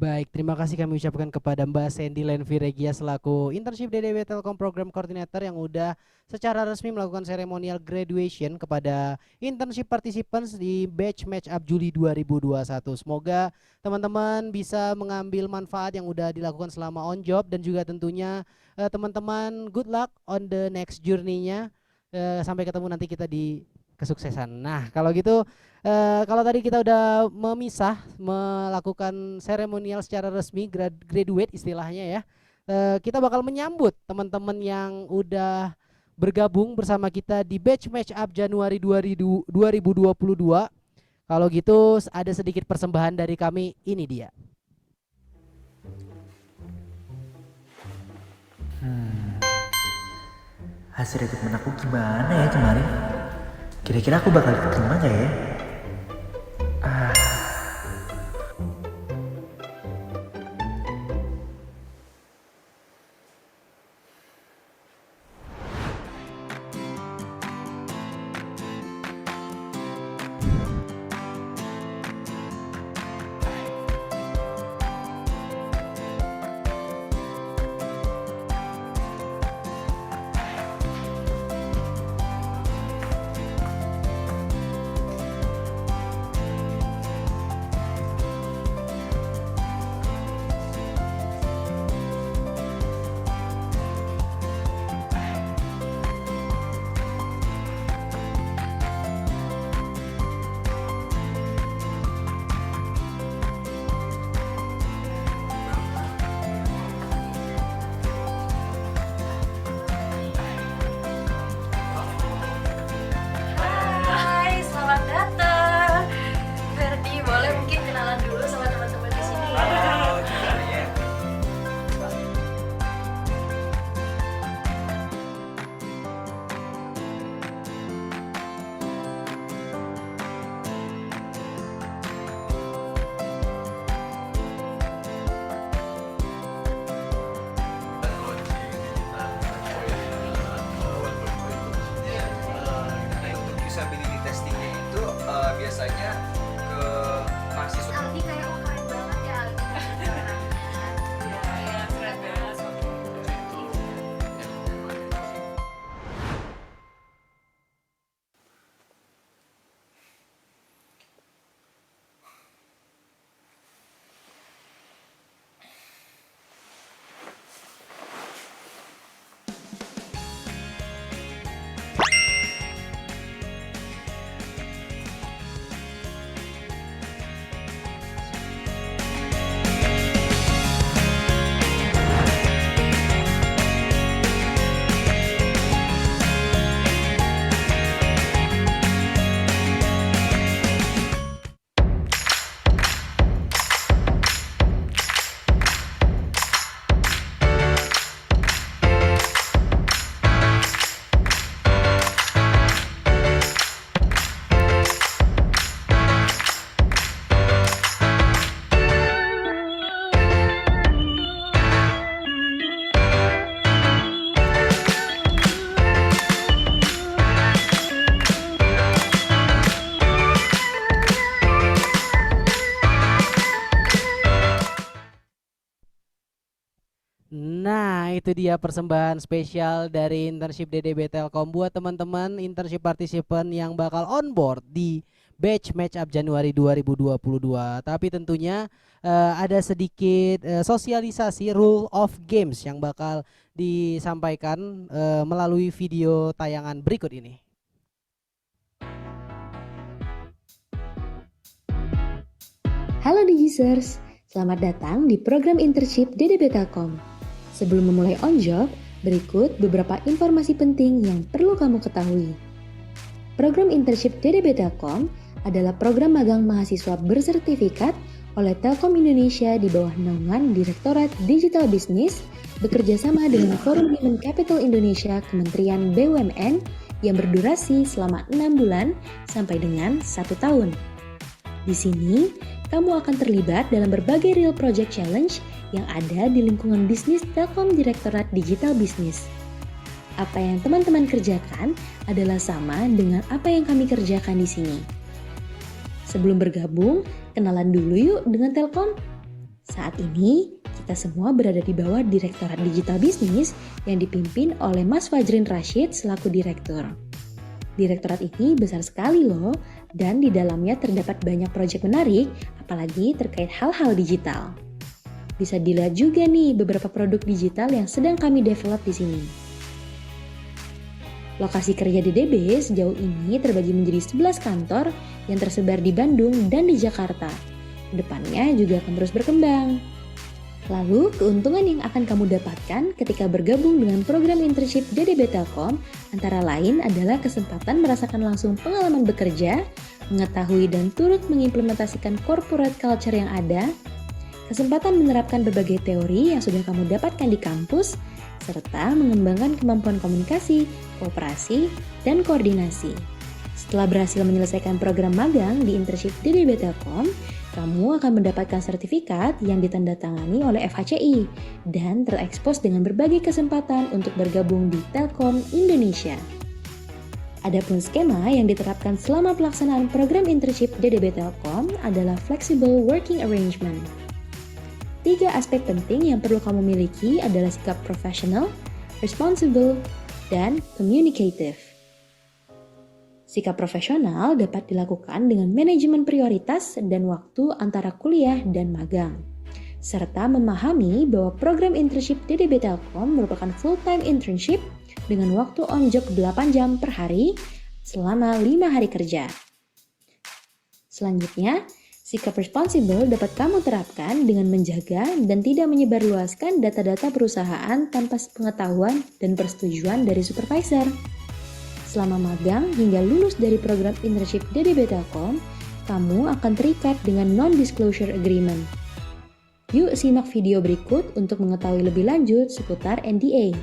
Baik, terima kasih kami ucapkan kepada Mbak Sandy Lenvi Regia selaku Internship DDW Telkom Program Coordinator yang udah secara resmi melakukan seremonial graduation kepada internship participants di batch match up Juli 2021. Semoga teman-teman bisa mengambil manfaat yang udah dilakukan selama on job dan juga tentunya teman-teman good luck on the next journey-nya. Sampai ketemu nanti kita di kesuksesan. Nah, kalau gitu kalau tadi kita udah melakukan seremonial secara resmi graduate istilahnya ya. Kita bakal menyambut teman-teman yang udah bergabung bersama kita di batch match up Januari 2022. Kalau gitu ada sedikit persembahan dari kami, ini dia. Hasil rekrutmen aku gimana ya kemarin? Kira-kira aku bakal diterima gak ya? usability testingnya itu biasanya ke mahasiswa. Aldi kayak keren banget ya Aldi. Ya, keren banget. Nah, itu dia persembahan spesial dari internship DDB Telkom buat teman-teman internship participant yang bakal on board di batch match up Januari 2022. Tapi tentunya ada sedikit sosialisasi rule of games yang bakal disampaikan melalui video tayangan berikut ini. Halo Digisers, selamat datang di program internship DDB Telkom. Sebelum memulai on job, berikut beberapa informasi penting yang perlu kamu ketahui. Program internship DDB Telkom adalah program magang mahasiswa bersertifikat oleh Telkom Indonesia di bawah naungan Direktorat Digital Business bekerja sama dengan Forum Human Capital Indonesia Kementerian BUMN yang berdurasi selama 6 bulan sampai dengan 1 tahun. Di sini, kamu akan terlibat dalam berbagai real project challenge yang ada di lingkungan bisnis Telkom Direktorat Digital Business. Apa yang teman-teman kerjakan adalah sama dengan apa yang kami kerjakan di sini. Sebelum bergabung, kenalan dulu yuk dengan Telkom. Saat ini, kita semua berada di bawah Direktorat Digital Business yang dipimpin oleh Mas Fajrin Rashid selaku Direktur. Direktorat ini besar sekali loh, dan di dalamnya terdapat banyak proyek menarik, apalagi terkait hal-hal digital. Bisa dilihat juga nih beberapa produk digital yang sedang kami develop di sini. Lokasi kerja DDB sejauh ini terbagi menjadi 11 kantor yang tersebar di Bandung dan di Jakarta. Kedepannya juga akan terus berkembang. Lalu, keuntungan yang akan kamu dapatkan ketika bergabung dengan program internship DDB Telkom antara lain adalah kesempatan merasakan langsung pengalaman bekerja, mengetahui dan turut mengimplementasikan corporate culture yang ada, kesempatan menerapkan berbagai teori yang sudah kamu dapatkan di kampus, serta mengembangkan kemampuan komunikasi, kooperasi, dan koordinasi. Setelah berhasil menyelesaikan program magang di internship DDB Telkom, kamu akan mendapatkan sertifikat yang ditandatangani oleh FHCI dan terekspos dengan berbagai kesempatan untuk bergabung di Telkom Indonesia. Adapun skema yang diterapkan selama pelaksanaan program internship DDB Telkom adalah flexible working arrangement. 3 aspek penting yang perlu kamu miliki adalah sikap profesional, responsible, dan communicative. Sikap profesional dapat dilakukan dengan manajemen prioritas dan waktu antara kuliah dan magang, serta memahami bahwa program internship DDB Telkom merupakan full-time internship dengan waktu on job 8 jam per hari selama 5 hari kerja. Selanjutnya, sikap responsible dapat kamu terapkan dengan menjaga dan tidak menyebarluaskan data-data perusahaan tanpa pengetahuan dan persetujuan dari supervisor. Selama magang hingga lulus dari program internship DDB Telkom, kamu akan terikat dengan non-disclosure agreement. Yuk simak video berikut untuk mengetahui lebih lanjut seputar NDA.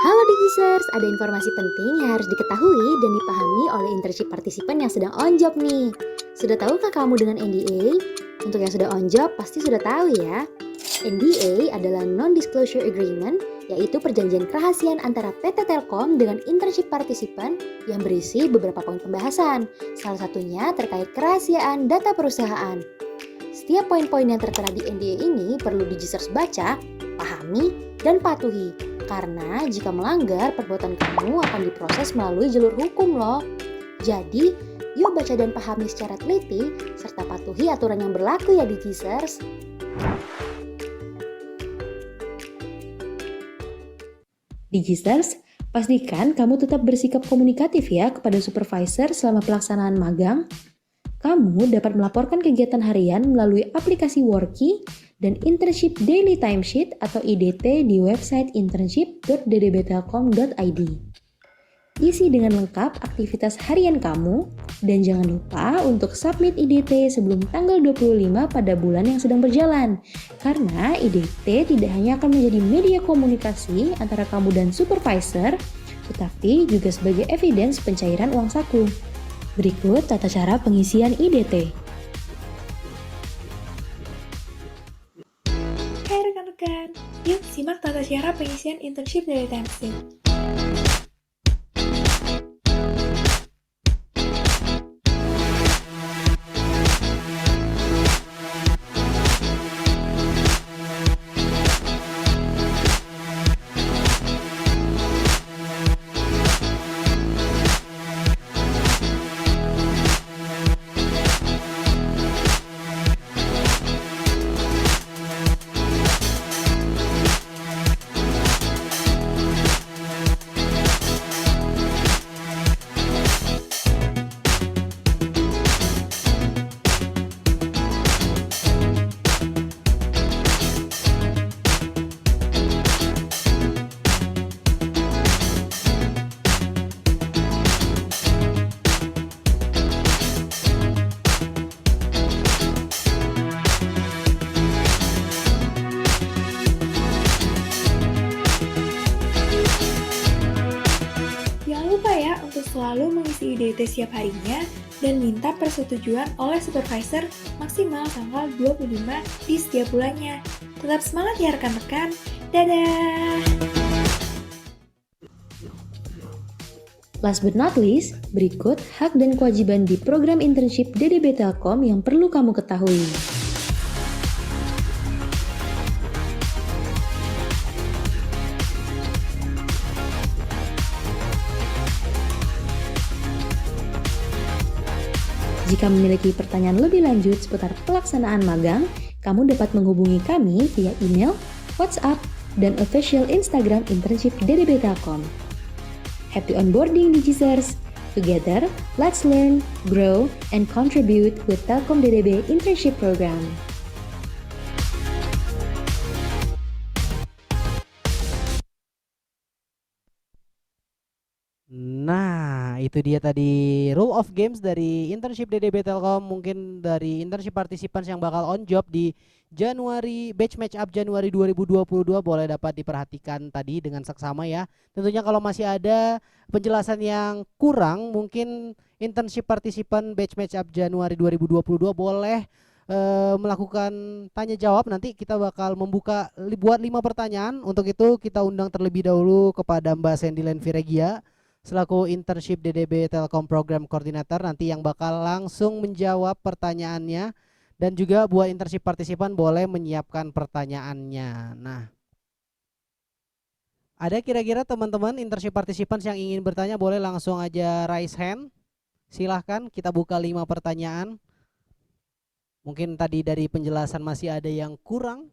Halo Digisers, ada informasi penting yang harus diketahui dan dipahami oleh internship partisipan yang sedang on job nih. Sudah tahukah kamu dengan NDA? Untuk yang sudah on job pasti sudah tahu ya. NDA adalah Non-Disclosure Agreement yaitu perjanjian kerahasiaan antara PT Telkom dengan internship partisipan yang berisi beberapa poin pembahasan, salah satunya terkait kerahasiaan data perusahaan. Setiap poin-poin yang tertera di NDA ini perlu Digisters baca, pahami, dan patuhi, karena jika melanggar, perbuatan kamu akan diproses melalui jalur hukum loh. Jadi, yuk baca dan pahami secara teliti, serta patuhi aturan yang berlaku ya Digisters. Digisters, pastikan kamu tetap bersikap komunikatif ya kepada supervisor selama pelaksanaan magang. Kamu dapat melaporkan kegiatan harian melalui aplikasi Worky dan Internship Daily Timesheet atau IDT di website internship.ddbtelkom.id. Isi dengan lengkap aktivitas harian kamu dan jangan lupa untuk submit IDT sebelum tanggal 25 pada bulan yang sedang berjalan. Karena IDT tidak hanya akan menjadi media komunikasi antara kamu dan supervisor, tetapi juga sebagai evidence pencairan uang saku. Berikut tata cara pengisian IDT. Hai rekan-rekan, yuk simak tata cara pengisian internship dari Timesheet. Selalu mengisi IDT setiap harinya dan minta persetujuan oleh supervisor maksimal tanggal 25 di setiap bulannya. Tetap semangat ya rekan-rekan. Dadah! Last but not least, berikut hak dan kewajiban di program internship DDB Telkom yang perlu kamu ketahui. Jika memiliki pertanyaan lebih lanjut seputar pelaksanaan magang, kamu dapat menghubungi kami via email, WhatsApp, dan official Instagram internship DDB Telkom. Happy onboarding Digisters! Together, let's learn, grow, and contribute with Telkom DDB Internship Program. Nah, itu dia tadi rule of games dari internship DDB Telkom, mungkin dari internship participants yang bakal on job di Januari, batch match up Januari 2022 boleh dapat diperhatikan tadi dengan seksama ya. Tentunya kalau masih ada penjelasan yang kurang, mungkin internship participant batch match up Januari 2022 boleh melakukan tanya jawab. Nanti kita bakal membuka buat 5 pertanyaan. Untuk itu kita undang terlebih dahulu kepada Mbak Sandy Lenvi Regia selaku internship DDB Telkom Program Coordinator, nanti yang bakal langsung menjawab pertanyaannya, dan juga buat internship partisipan boleh menyiapkan pertanyaannya. Nah, ada kira-kira teman-teman internship participants yang ingin bertanya, boleh langsung aja raise hand. Silahkan, kita buka 5 pertanyaan. Mungkin tadi dari penjelasan masih ada yang kurang,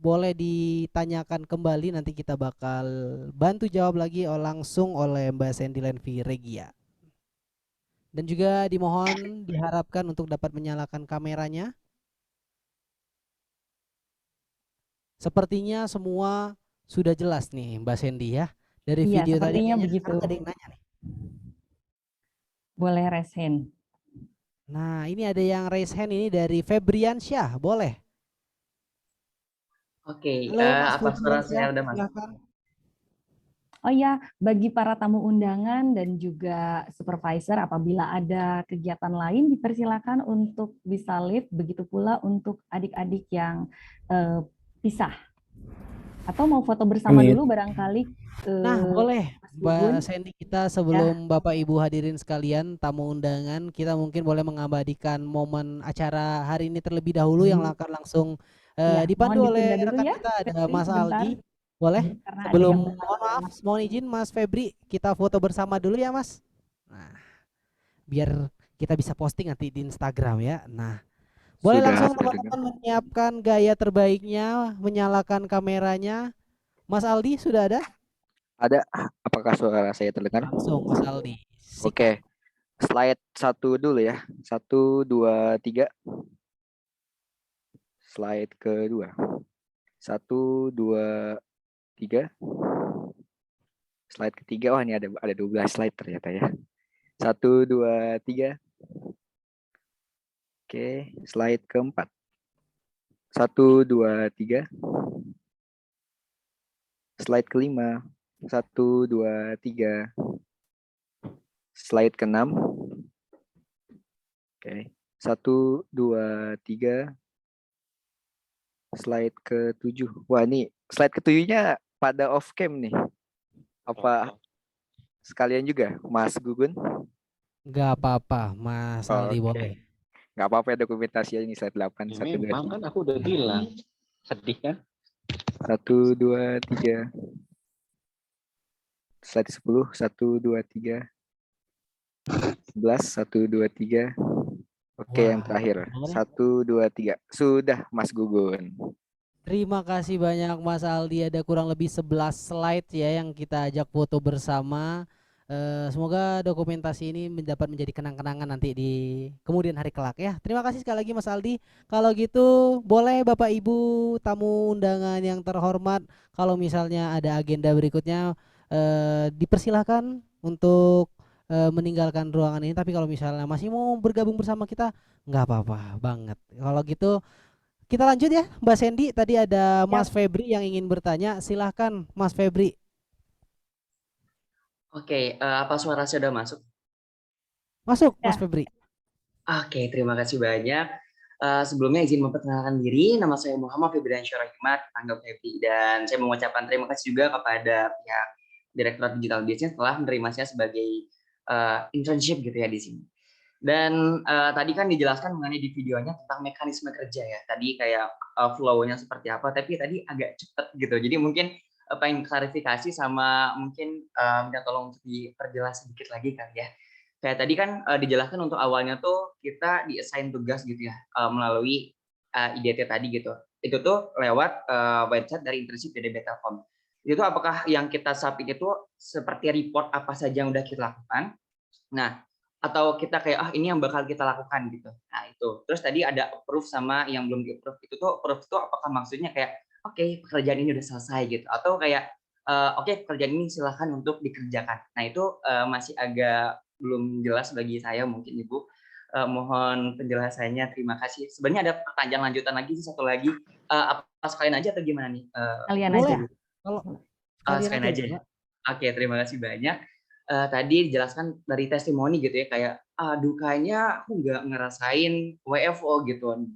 boleh ditanyakan kembali, nanti kita bakal bantu jawab lagi langsung oleh Mbak Sandy Lenvi Regia. Dan juga dimohon diharapkan untuk dapat menyalakan kameranya. Sepertinya semua sudah jelas nih Mbak Sandy ya. Dari Iya, video tadi sepertinya begitu. ada yang nanya nih. Boleh raise hand. Nah, ini ada yang raise hand ini dari Febriansyah, boleh. Oke, Halo, Mas apa suara Febriansyah, saya udah masuk? silakan. Oh ya, bagi para tamu undangan dan juga supervisor, apabila ada kegiatan lain dipersilakan untuk bisa live, begitu pula untuk adik-adik yang pisah. Atau mau foto bersama Amin. dulu barangkali Nah, boleh Mas Gugun? Mbak Sandy, kita Ya. sebelum Bapak Ibu hadirin sekalian tamu undangan, kita mungkin boleh mengabadikan momen acara hari ini terlebih dahulu yang akan langsung Ya, dipandu mohon oleh ditunda dulu rekan ya, kita, ada Febri, Mas sebentar. Aldi. Boleh? Karena ada Sebelum, yang mohon maaf, mohon izin Mas Febri, kita foto bersama dulu ya Mas. Nah, biar kita bisa posting nanti di Instagram ya. Nah, boleh Sudah, langsung sudah teman-teman menyiapkan gaya terbaiknya, menyalakan kameranya. Mas Aldi sudah ada? Ada. Apakah suara saya terdengar? Langsung Mas Aldi. Oke. Slide 1 dulu ya. 1, 2, 3. Slide kedua. 1, 2, 3. Slide ketiga. Wah, ini ada 12 slide ternyata ya. 1, 2, 3. Oke, slide keempat. 1, 2, 3. Slide kelima. 1, 2, 3. Slide ke-6. Oke. 1, 2, 3. Slide ke-7. Wah, ini slide ke-7-nya pada off cam nih. Apa sekalian juga, Mas Gugun? Nggak apa-apa, Mas Aldi boleh. Nggak apa-apa ya, dokumentasi ini slide 8. Ya, 1, 2, memang kan aku udah bilang. Sedih kan? 1, 2, 3. Slide 10. 1, 2, 3. 11. 1, 2, 3. Oke, yang terakhir. 1, 2, 3. Sudah, Mas Gugun. Terima kasih banyak Mas Aldi. Ada kurang lebih 11 slide ya yang kita ajak foto bersama. Semoga dokumentasi ini dapat menjadi kenang-kenangan nanti di kemudian hari kelak ya. Terima kasih sekali lagi Mas Aldi. Kalau gitu boleh Bapak Ibu tamu undangan yang terhormat, kalau misalnya ada agenda berikutnya dipersilahkan untuk meninggalkan ruangan ini. Tapi kalau misalnya masih mau bergabung bersama kita, nggak apa-apa banget. Kalau gitu kita lanjut ya Mbak Sandy. Tadi ada Mas Febri yang ingin bertanya. Silahkan Mas Febri. Oke, apa suara saya sudah masuk? Masuk Mas Febri. Oke, terima kasih banyak. Sebelumnya izin memperkenalkan diri, nama saya Muhammad Febriansyah Rahmat, tanggap Febri, dan saya mengucapkan terima kasih juga kepada pihak Direktorat Digital Business telah menerima saya sebagai internship gitu ya di sini. Dan tadi kan dijelaskan mengenai di videonya tentang mekanisme kerja ya. Tadi kayak flow-nya seperti apa, tapi tadi agak cepat gitu. Jadi mungkin pengen klarifikasi sama mungkin minta tolong untuk diperjelas sedikit lagi kali ya. Kayak tadi kan dijelaskan untuk awalnya tuh kita di-assign tugas gitu ya melalui IDT tadi gitu. Itu tuh lewat website dari internship DDB Telkom. Itu apakah yang kita submit itu seperti report apa saja yang udah kita lakukan? Nah, atau kita kayak ini yang bakal kita lakukan gitu. Nah, itu. Terus tadi ada approve sama yang belum di-approve. Itu tuh approve itu apakah maksudnya kayak oke, pekerjaan ini udah selesai gitu, atau kayak oke, pekerjaan ini silahkan untuk dikerjakan. Nah, itu masih agak belum jelas bagi saya, mungkin Ibu. Mohon penjelasannya, terima kasih. Sebenarnya ada pertanyaan lanjutan lagi sih, satu lagi. Apa sekalian aja atau gimana nih? Kalian Boleh. aja. Kalau sekalian aja. Oke, terima kasih banyak. Tadi dijelaskan dari testimoni gitu ya, kayak dukanya aku nggak ngerasain WFO gitu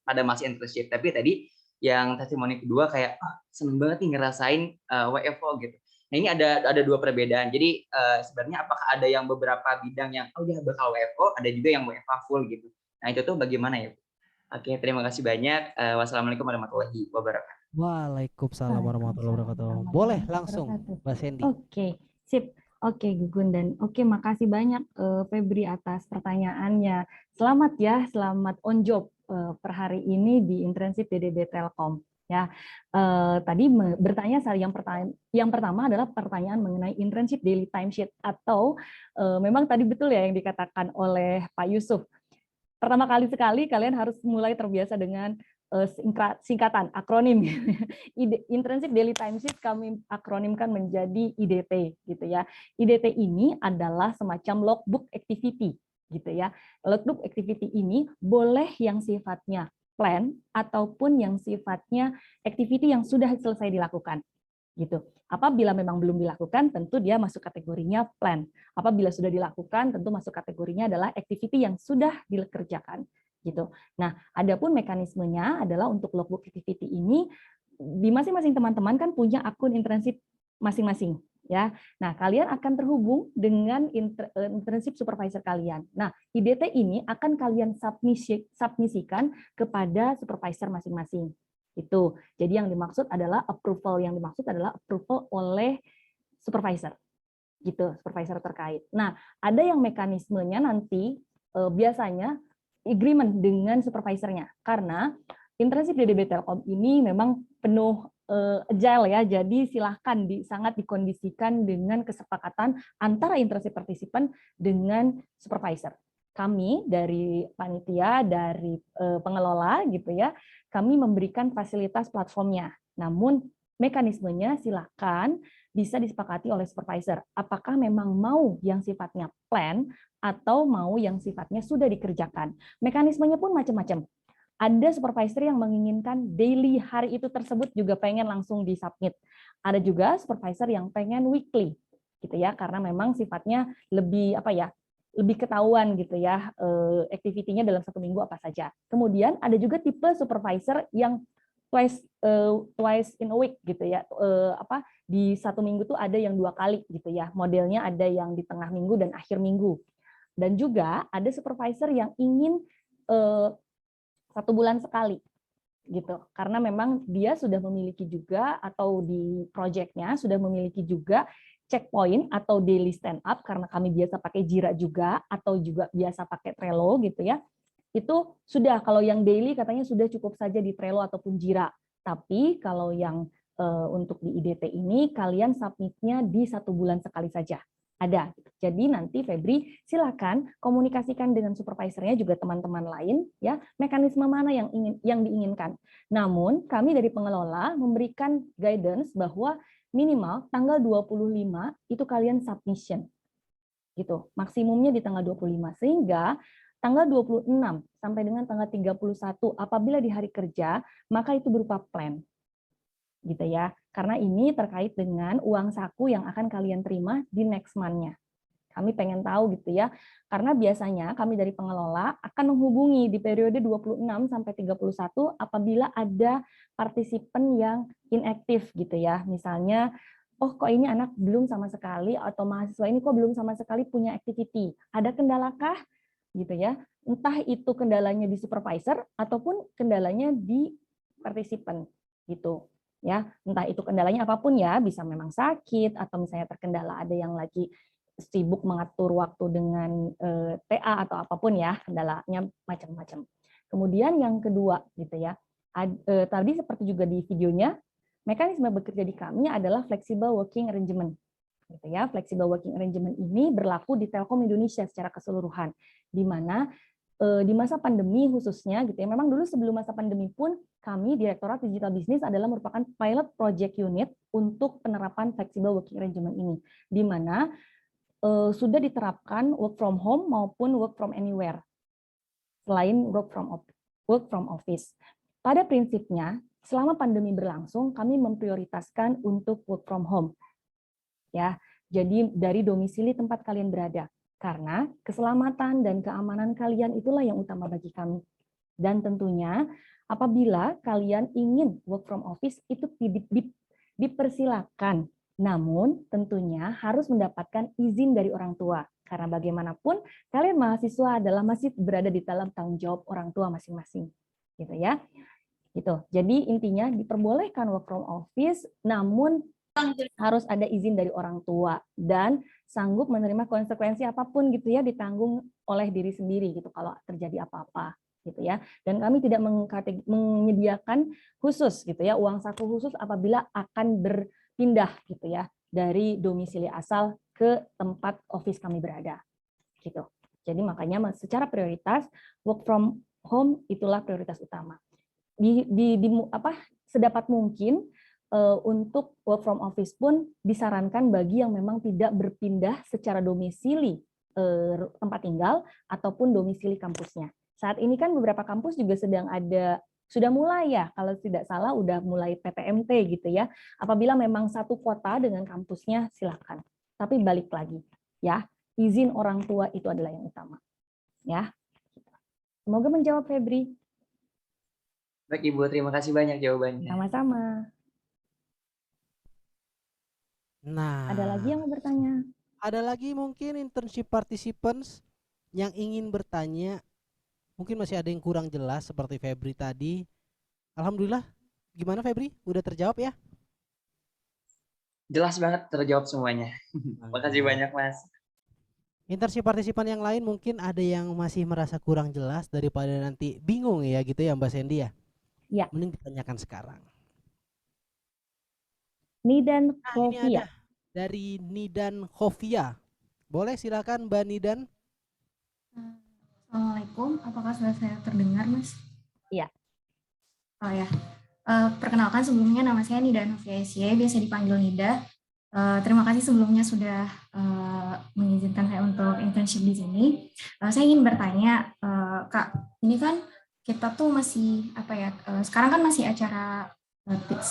pada masa internship. Tapi tadi yang testimoni kedua kayak seneng banget nih ngerasain WFO gitu. Nah, ini ada dua perbedaan. Jadi sebenarnya apakah ada yang beberapa bidang yang dia bakal WFO, ada juga yang WFH full gitu. Nah, itu tuh bagaimana ya, Bu? Oke, terima kasih banyak. Wassalamualaikum warahmatullahi wabarakatuh. Waalaikumsalam warahmatullahi wabarakatuh. Boleh langsung Mbak Sandy. Oke, sip. Oke, Gugun, dan oke, makasih banyak Febri atas pertanyaannya. Selamat ya, selamat on job per hari ini di internship DDB Telkom. Ya, tadi bertanya yang pertama adalah pertanyaan mengenai internship daily timesheet, atau memang tadi betul ya yang dikatakan oleh Pak Yusuf. Pertama kali sekali kalian harus mulai terbiasa dengan singkatan akronim. Internship daily timesheet kami akronimkan menjadi IDT gitu ya. IDT ini adalah semacam logbook activity gitu ya. Logbook activity ini boleh yang sifatnya plan ataupun yang sifatnya activity yang sudah selesai dilakukan gitu. Apabila memang belum dilakukan, tentu dia masuk kategorinya plan. Apabila sudah dilakukan, tentu masuk kategorinya adalah activity yang sudah dikerjakan gitu. Nah, adapun mekanismenya adalah untuk logbook activity ini di masing-masing teman-teman kan punya akun internship masing-masing ya. Nah, kalian akan terhubung dengan internship supervisor kalian. Nah, IDT ini akan kalian submisikan kepada supervisor masing-masing. Itu. Jadi yang dimaksud adalah approval oleh supervisor. Gitu, supervisor terkait. Nah, ada yang mekanismenya nanti biasanya agreement dengan supervisornya, karena internship DDB Telkom ini memang penuh agile ya, jadi silahkan sangat dikondisikan dengan kesepakatan antara internship partisipan dengan supervisor. Kami dari panitia, dari pengelola gitu ya, kami memberikan fasilitas platformnya, namun mekanismenya silahkan bisa disepakati oleh supervisor. Apakah memang mau yang sifatnya plan atau mau yang sifatnya sudah dikerjakan. Mekanismenya pun macam-macam. Ada supervisor yang menginginkan daily hari itu tersebut juga pengen langsung disubmit. Ada juga supervisor yang pengen weekly, gitu ya, karena memang sifatnya lebih lebih ketahuan gitu ya, activity-nya dalam 1 minggu apa saja. Kemudian ada juga tipe supervisor yang twice in a week gitu ya, di 1 minggu tuh ada yang 2 kali gitu ya, modelnya ada yang di tengah minggu dan akhir minggu. Dan juga ada supervisor yang ingin 1 bulan sekali gitu, karena memang dia sudah memiliki juga, atau di project-nya sudah memiliki juga checkpoint atau daily stand up, karena kami biasa pakai Jira juga atau juga biasa pakai Trello gitu ya. Itu sudah, kalau yang daily katanya sudah cukup saja di Trello ataupun Jira. Tapi kalau yang untuk di IDT ini kalian submitnya di 1 bulan sekali saja. Ada. Jadi nanti Febri silakan komunikasikan dengan supervisornya juga teman-teman lain ya, mekanisme mana yang diinginkan. Namun kami dari pengelola memberikan guidance bahwa minimal tanggal 25 itu kalian submission. Gitu. Maksimumnya di tanggal 25, sehingga tanggal 26 sampai dengan tanggal 31 apabila di hari kerja, maka itu berupa plan. Gitu ya. Karena ini terkait dengan uang saku yang akan kalian terima di next month-nya. Kami pengen tahu gitu ya. Karena biasanya kami dari pengelola akan menghubungi di periode 26 sampai 31 apabila ada partisipan yang inaktif gitu ya. Misalnya, oh kok ini anak belum sama sekali, atau mahasiswa ini kok belum sama sekali punya activity. Ada kendalakah? Gitu ya, entah itu kendalanya di supervisor ataupun kendalanya di partisipan gitu ya, entah itu kendalanya apapun ya, bisa memang sakit atau misalnya terkendala ada yang lagi sibuk mengatur waktu dengan TA atau apapun ya, kendalanya macam-macam. Kemudian yang kedua gitu ya, tadi seperti juga di videonya, mekanisme bekerja di kami adalah flexible working arrangement. Gitu ya, flexible working arrangement ini berlaku di Telkom Indonesia secara keseluruhan, di mana di masa pandemi khususnya gitu ya, memang dulu sebelum masa pandemi pun kami Direktorat Digital Business adalah merupakan pilot project unit untuk penerapan flexible working arrangement ini, di mana sudah diterapkan work from home maupun work from anywhere selain work from office. Pada prinsipnya selama pandemi berlangsung kami memprioritaskan untuk work from home. Ya, jadi dari domisili tempat kalian berada, karena keselamatan dan keamanan kalian itulah yang utama bagi kami. Dan tentunya apabila kalian ingin work from office itu dipersilakan, namun tentunya harus mendapatkan izin dari orang tua, karena bagaimanapun kalian mahasiswa adalah masih berada di dalam tanggung jawab orang tua masing-masing, gitu ya. Gitu. Jadi intinya diperbolehkan work from office, namun harus ada izin dari orang tua dan sanggup menerima konsekuensi apapun gitu ya, ditanggung oleh diri sendiri gitu kalau terjadi apa-apa gitu ya. Dan kami tidak menyediakan khusus gitu ya, uang saku khusus apabila akan berpindah gitu ya dari domisili asal ke tempat office kami berada gitu. Jadi makanya secara prioritas work from home itulah prioritas utama. Sedapat mungkin untuk work from office pun disarankan bagi yang memang tidak berpindah secara domisili tempat tinggal ataupun domisili kampusnya. Saat ini kan beberapa kampus juga sudah mulai ya, kalau tidak salah udah mulai PTMT gitu ya. Apabila memang satu kota dengan kampusnya silakan. Tapi balik lagi ya, izin orang tua itu adalah yang utama. Ya. Semoga menjawab Febri. Baik Ibu, terima kasih banyak jawabannya. Sama-sama. Ada lagi Nah, yang mau bertanya? ada lagi mungkin internship participants yang ingin bertanya. Mungkin masih ada yang kurang jelas seperti Febri tadi. Alhamdulillah. Gimana Febri? Udah terjawab ya? Jelas banget terjawab semuanya. Makasih banyak Mas. Internship partisipan yang lain mungkin ada yang masih merasa kurang jelas daripada nanti bingung ya gitu ya Mbak Sandy ya. Ya. Mending ditanyakan sekarang. Nidan Ini Khofia. ada dari Nidan Khofia. Boleh silakan Mbak Nidan. Assalamualaikum, apakah sudah saya terdengar, Mas? Iya. Oh ya, perkenalkan sebelumnya nama saya Nida Novia Esye, biasa dipanggil Nida. Terima kasih sebelumnya sudah mengizinkan saya untuk internship di sini. Saya ingin bertanya, Kak, ini kan kita tuh masih sekarang kan masih acara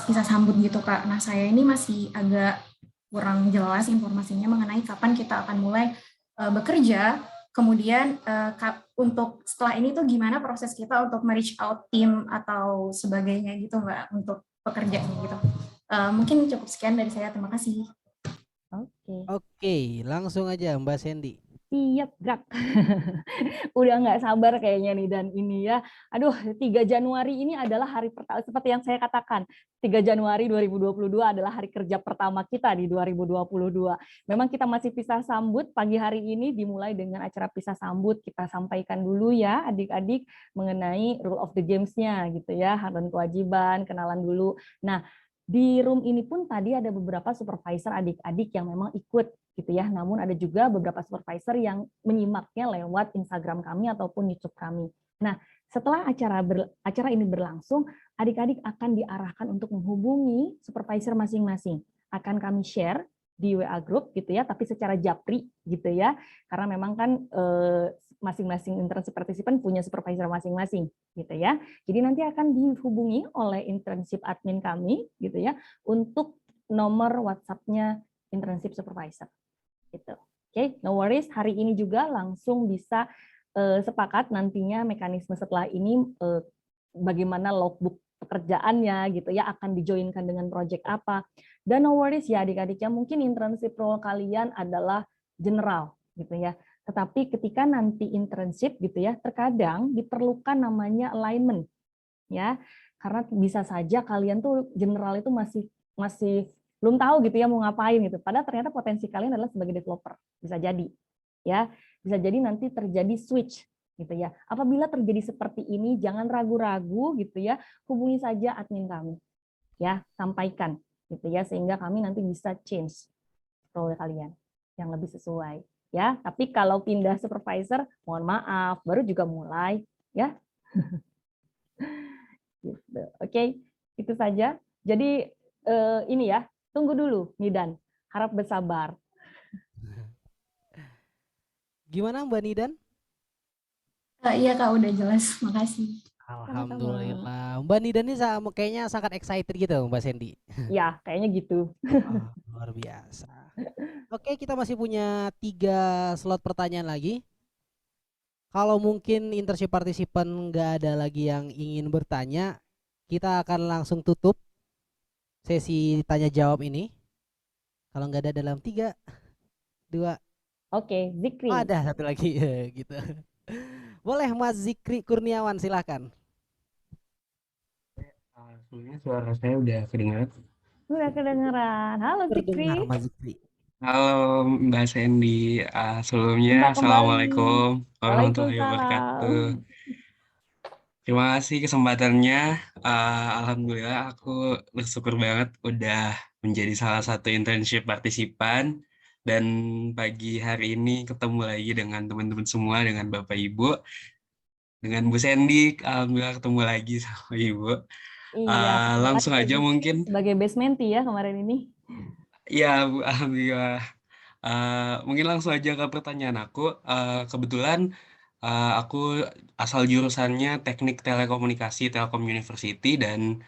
pisah sambut gitu, Kak. Nah, saya ini masih agak kurang jelas informasinya mengenai kapan kita akan mulai bekerja. Kemudian untuk setelah ini tuh gimana proses kita untuk reach out tim atau sebagainya gitu Mbak untuk pekerjaan gitu. Mungkin cukup sekian dari saya, terima kasih. Oke, langsung aja Mbak Sandy. Siap, gerak. Udah nggak sabar kayaknya nih dan ini ya. Aduh, 3 Januari ini adalah hari pertama, seperti yang saya katakan, 3 Januari 2022 adalah hari kerja pertama kita di 2022. Memang kita masih pisah sambut, pagi hari ini dimulai dengan acara pisah sambut. Kita sampaikan dulu ya adik-adik mengenai rule of the games-nya gitu ya, hak dan kewajiban, kenalan dulu. Nah, di room ini pun tadi ada beberapa supervisor adik-adik yang memang ikut gitu ya. Namun ada juga beberapa supervisor yang menyimaknya lewat Instagram kami ataupun YouTube kami. Nah, setelah acara ini berlangsung, adik-adik akan diarahkan untuk menghubungi supervisor masing-masing. Akan kami share di WA group gitu ya, tapi secara japri gitu ya. Karena memang kan masing-masing internship partisipan punya supervisor masing-masing gitu ya. Jadi nanti akan dihubungi oleh internship admin kami gitu ya untuk nomor WhatsApp-nya internship supervisor gitu. Oke, no worries, hari ini juga langsung bisa sepakat nantinya mekanisme setelah ini bagaimana logbook pekerjaannya gitu ya, akan dijoinkan dengan project apa. Dan no worries ya adik-adik ya, mungkin internship role kalian adalah general gitu ya. Tetapi ketika nanti internship gitu ya, terkadang diperlukan namanya alignment ya. Karena bisa saja kalian tuh general itu masih belum tahu gitu ya mau ngapain gitu. Padahal ternyata potensi kalian adalah sebagai developer. Bisa jadi ya. Bisa jadi nanti terjadi switch gitu ya. Apabila terjadi seperti ini jangan ragu-ragu gitu ya. Hubungi saja admin kami. Ya, sampaikan gitu ya sehingga kami nanti bisa change role kalian yang lebih sesuai. Ya, tapi kalau pindah supervisor, mohon maaf, baru juga mulai, ya. Gitu. Oke, itu saja. Jadi ini ya, tunggu dulu, Nidan. Harap bersabar. Gimana Mbak Nidan? Iya Kak, udah jelas, makasih. Alhamdulillah. Mbak Nidan ini kayaknya sangat excited gitu Mbak Sandy. Ya, kayaknya gitu. Luar biasa. Oke, kita masih punya 3 slot pertanyaan lagi. Kalau mungkin internship partisipan nggak ada lagi yang ingin bertanya, kita akan langsung tutup sesi tanya jawab ini. Kalau nggak ada dalam 3, 2. Oke, Zikri. Oh, ada satu lagi gitu. Boleh Mas Zikri Kurniawan, silakan. Sebelumnya suara saya udah kedengaran. Udah kedengeran. Halo Zikri. Terdengar Mas Zikri. Halo Mbak Sandy, sebelumnya Assalamualaikum warahmatullahi wabarakatuh. Terima kasih kesempatannya. Alhamdulillah aku bersyukur banget udah menjadi salah satu internship partisipan dan pagi hari ini ketemu lagi dengan teman-teman semua, dengan Bapak Ibu, dengan Bu Sandy. Alhamdulillah ketemu lagi sama Ibu. Iya, langsung aja mungkin. Sebagai best mentee ya kemarin ini. Ya, Bu, alhamdulillah. Mungkin langsung aja ke pertanyaan aku. Kebetulan aku asal jurusannya Teknik Telekomunikasi Telkom University dan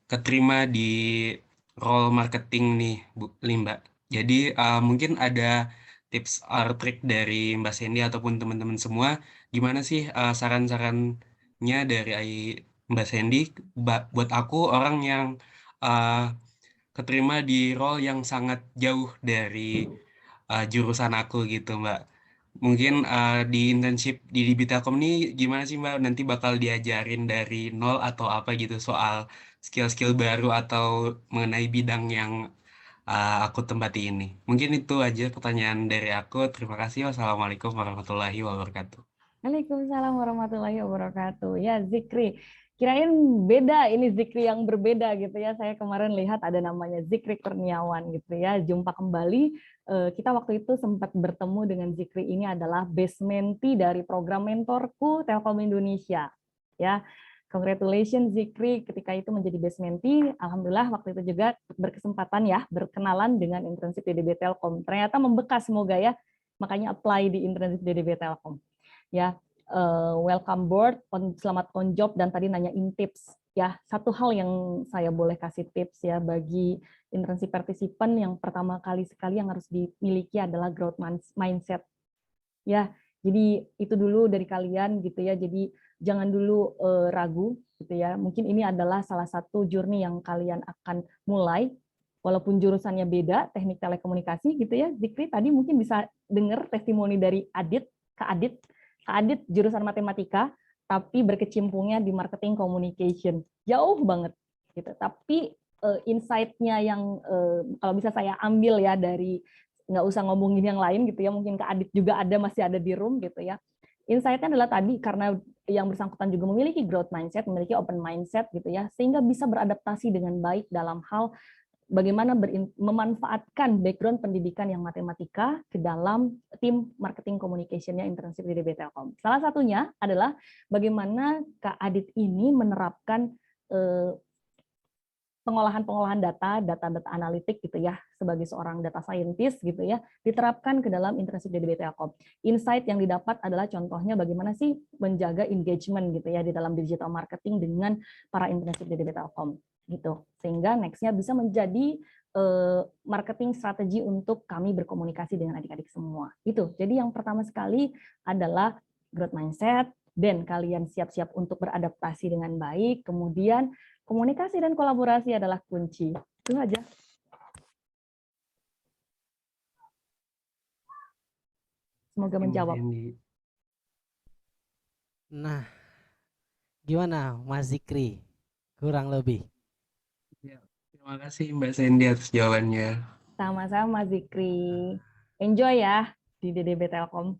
keterima di role marketing nih, Bu Limba. Jadi mungkin ada tips or trik dari Mbak Sandy ataupun teman-teman semua, gimana sih saran-sarannya dari Mbak Sandy, buat aku orang yang uh, keterima di role yang sangat jauh dari jurusan aku gitu, Mbak. Mungkin di internship di Telkom ini gimana sih, Mbak? Nanti bakal diajarin dari nol atau apa gitu soal skill-skill baru atau mengenai bidang yang aku tempati ini. Mungkin itu aja pertanyaan dari aku. Terima kasih. Wassalamualaikum warahmatullahi wabarakatuh. Waalaikumsalam warahmatullahi wabarakatuh. Ya, Zikri. Kirain beda, ini Zikri yang berbeda gitu ya. Saya kemarin lihat ada namanya Zikri Kurniawan gitu ya. Jumpa kembali. Kita waktu itu sempat bertemu dengan Zikri, ini adalah base mentee dari program mentorku Telkom Indonesia. Ya, congratulations Zikri ketika itu menjadi base mentee. Alhamdulillah waktu itu juga berkesempatan ya berkenalan dengan internship DDB Telkom. Ternyata membekas, semoga ya. Makanya apply di internship DDB Telkom. Ya, welcome board, selamat on job, dan tadi nanyain tips. Ya, satu hal yang saya boleh kasih tips ya bagi internship partisipan, yang pertama kali sekali yang harus dimiliki adalah growth mindset. Ya, jadi itu dulu dari kalian gitu ya. Jadi jangan dulu ragu gitu ya. Mungkin ini adalah salah satu journey yang kalian akan mulai. Walaupun jurusannya beda, teknik telekomunikasi gitu ya. Zikri tadi mungkin bisa dengar testimoni dari Kak Adit jurusan matematika, tapi berkecimpungnya di marketing communication. Jauh banget gitu. Tapi insight-nya yang kalau bisa saya ambil ya dari, nggak usah ngomongin yang lain gitu ya, mungkin Kak Adit juga masih ada di room gitu ya. Insight-nya adalah tadi karena yang bersangkutan juga memiliki growth mindset, memiliki open mindset gitu ya, sehingga bisa beradaptasi dengan baik dalam hal bagaimana memanfaatkan background pendidikan yang matematika ke dalam tim marketing communication-nya internship di DB Telkom. Salah satunya adalah bagaimana Kak Adit ini menerapkan pengolahan data analitik gitu ya, sebagai seorang data scientist gitu ya, diterapkan ke dalam internship di DB Telkom. Insight yang didapat adalah contohnya bagaimana sih menjaga engagement gitu ya di dalam digital marketing dengan para internship di DB Telkom gitu, sehingga nextnya bisa menjadi marketing strategi untuk kami berkomunikasi dengan adik-adik semua. Itu. Jadi yang pertama sekali adalah growth mindset, dan kalian siap-siap untuk beradaptasi dengan baik, kemudian komunikasi dan kolaborasi adalah kunci. Itu aja. Semoga menjawab. Nah, gimana Mas Zikri? Kurang lebih. Ya, terima kasih Mbak Sandy atas jawabannya. Sama-sama Zikri. Enjoy ya di DDB Telkom.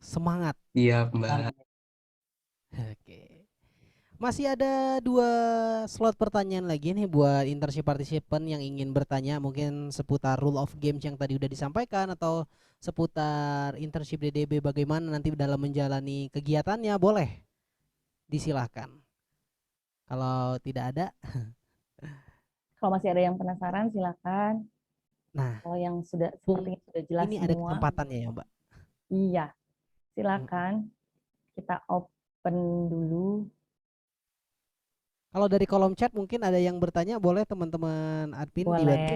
Semangat. Iya, Mbak. Oke. Masih ada 2 slot pertanyaan lagi nih buat internship participant yang ingin bertanya, mungkin seputar rule of games yang tadi udah disampaikan, atau seputar internship DDB bagaimana nanti dalam menjalani kegiatannya, boleh disilahkan. Kalau tidak ada, kalau masih ada yang penasaran silakan. Nah, kalau yang sepertinya sudah jelas ini semua. ada kesempatannya ya, Mbak. Iya, silakan. Kita open dulu. Kalau dari kolom chat mungkin ada yang bertanya, boleh teman-teman admin dibantu.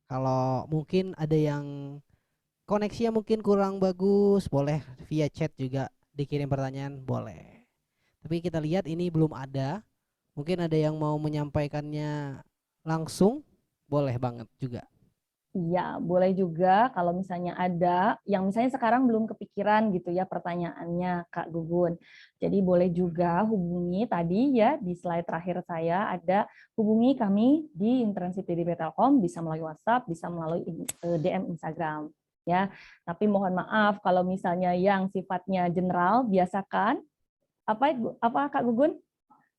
Kalau mungkin ada yang koneksinya mungkin kurang bagus, boleh via chat juga dikirim pertanyaan, boleh. Tapi kita lihat ini belum ada. Mungkin ada yang mau menyampaikannya langsung, boleh banget juga. Iya, boleh juga kalau misalnya ada yang misalnya sekarang belum kepikiran gitu ya pertanyaannya Kak Gugun. Jadi boleh juga hubungi tadi ya di slide terakhir saya ada hubungi kami di internship DDB Telkom, bisa melalui WhatsApp, bisa melalui DM Instagram ya. Tapi mohon maaf kalau misalnya yang sifatnya general, biasakan apa Kak Gugun?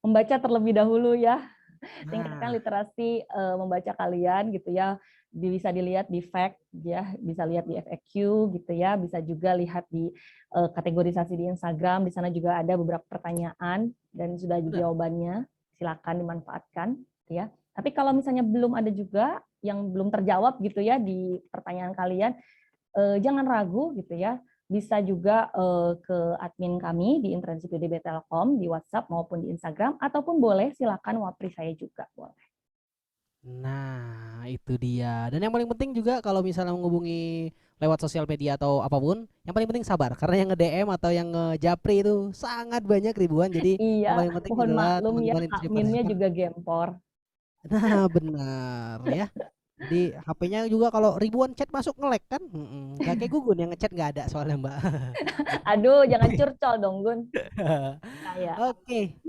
Membaca terlebih dahulu ya. Tingkatkan literasi membaca kalian gitu ya. Bisa dilihat di fact ya, bisa lihat di FAQ gitu ya, bisa juga lihat di kategorisasi di Instagram, di sana juga ada beberapa pertanyaan dan sudah jawabannya, silakan dimanfaatkan ya. Tapi kalau misalnya belum ada juga yang belum terjawab gitu ya di pertanyaan kalian, jangan ragu gitu ya, bisa juga ke admin kami di internship DDB Telkom di WhatsApp maupun di Instagram, ataupun boleh silakan wapri saya juga boleh. Nah, itu dia. Dan yang paling penting juga kalau misalnya menghubungi lewat sosial media atau apapun, yang paling penting sabar karena yang nge-DM atau yang ngejapri itu sangat banyak ribuan. Jadi yang Iya, paling penting mohon adalah maklum ya, teman-teman Kak internship Mimnya participant. juga gempor. Nah, benar ya. Jadi HP-nya juga kalau ribuan chat masuk nge-lag kan? Gak kayak Gugun yang ngechat nggak ada soalnya Mbak. Aduh, jangan curcol dong, Gun. Kayak. Oke.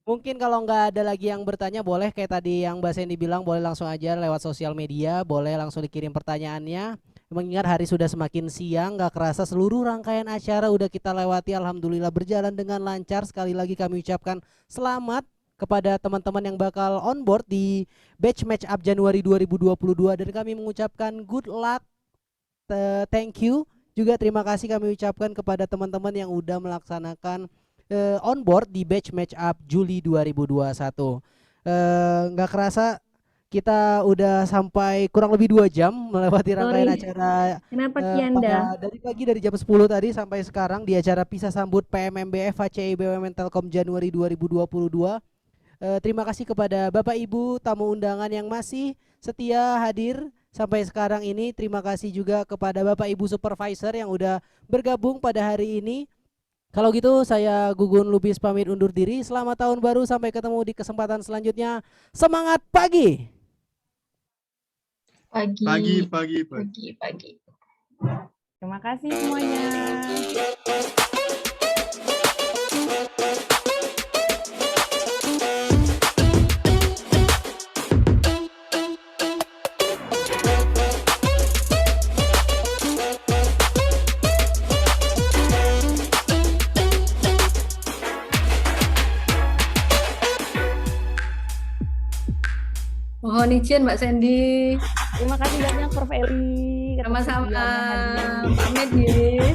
Mungkin kalau nggak ada lagi yang bertanya, boleh kayak tadi yang Mbak Sandy bilang, boleh langsung aja lewat sosial media, boleh langsung dikirim pertanyaannya. Mengingat hari sudah semakin siang, nggak kerasa seluruh rangkaian acara udah kita lewati. Alhamdulillah berjalan dengan lancar. Sekali lagi kami ucapkan selamat kepada teman-teman yang bakal on board di batch match up Januari 2022 dan kami mengucapkan good luck, thank you. Juga terima kasih kami ucapkan kepada teman-teman yang udah melaksanakan on board di batch match up Juli 2021. Nggak kerasa kita udah sampai kurang lebih 2 jam melewati rangkaian acara Kenapa Kianda? dari pagi dari jam 10 tadi sampai sekarang di acara Pisah Sambut PMMBF HCI BUMN Telkom Januari 2022. Terima kasih kepada Bapak Ibu tamu undangan yang masih setia hadir sampai sekarang ini. Terima kasih juga kepada Bapak Ibu supervisor yang udah bergabung pada hari ini. Kalau gitu saya Gugun Lubis pamit undur diri. Selamat tahun baru, sampai ketemu di kesempatan selanjutnya. Semangat pagi. Pagi. Terima kasih semuanya. Mohon izin Mbak Sandy. Terima kasih banyak Prof. Eli. Sama-sama. Pamit ya.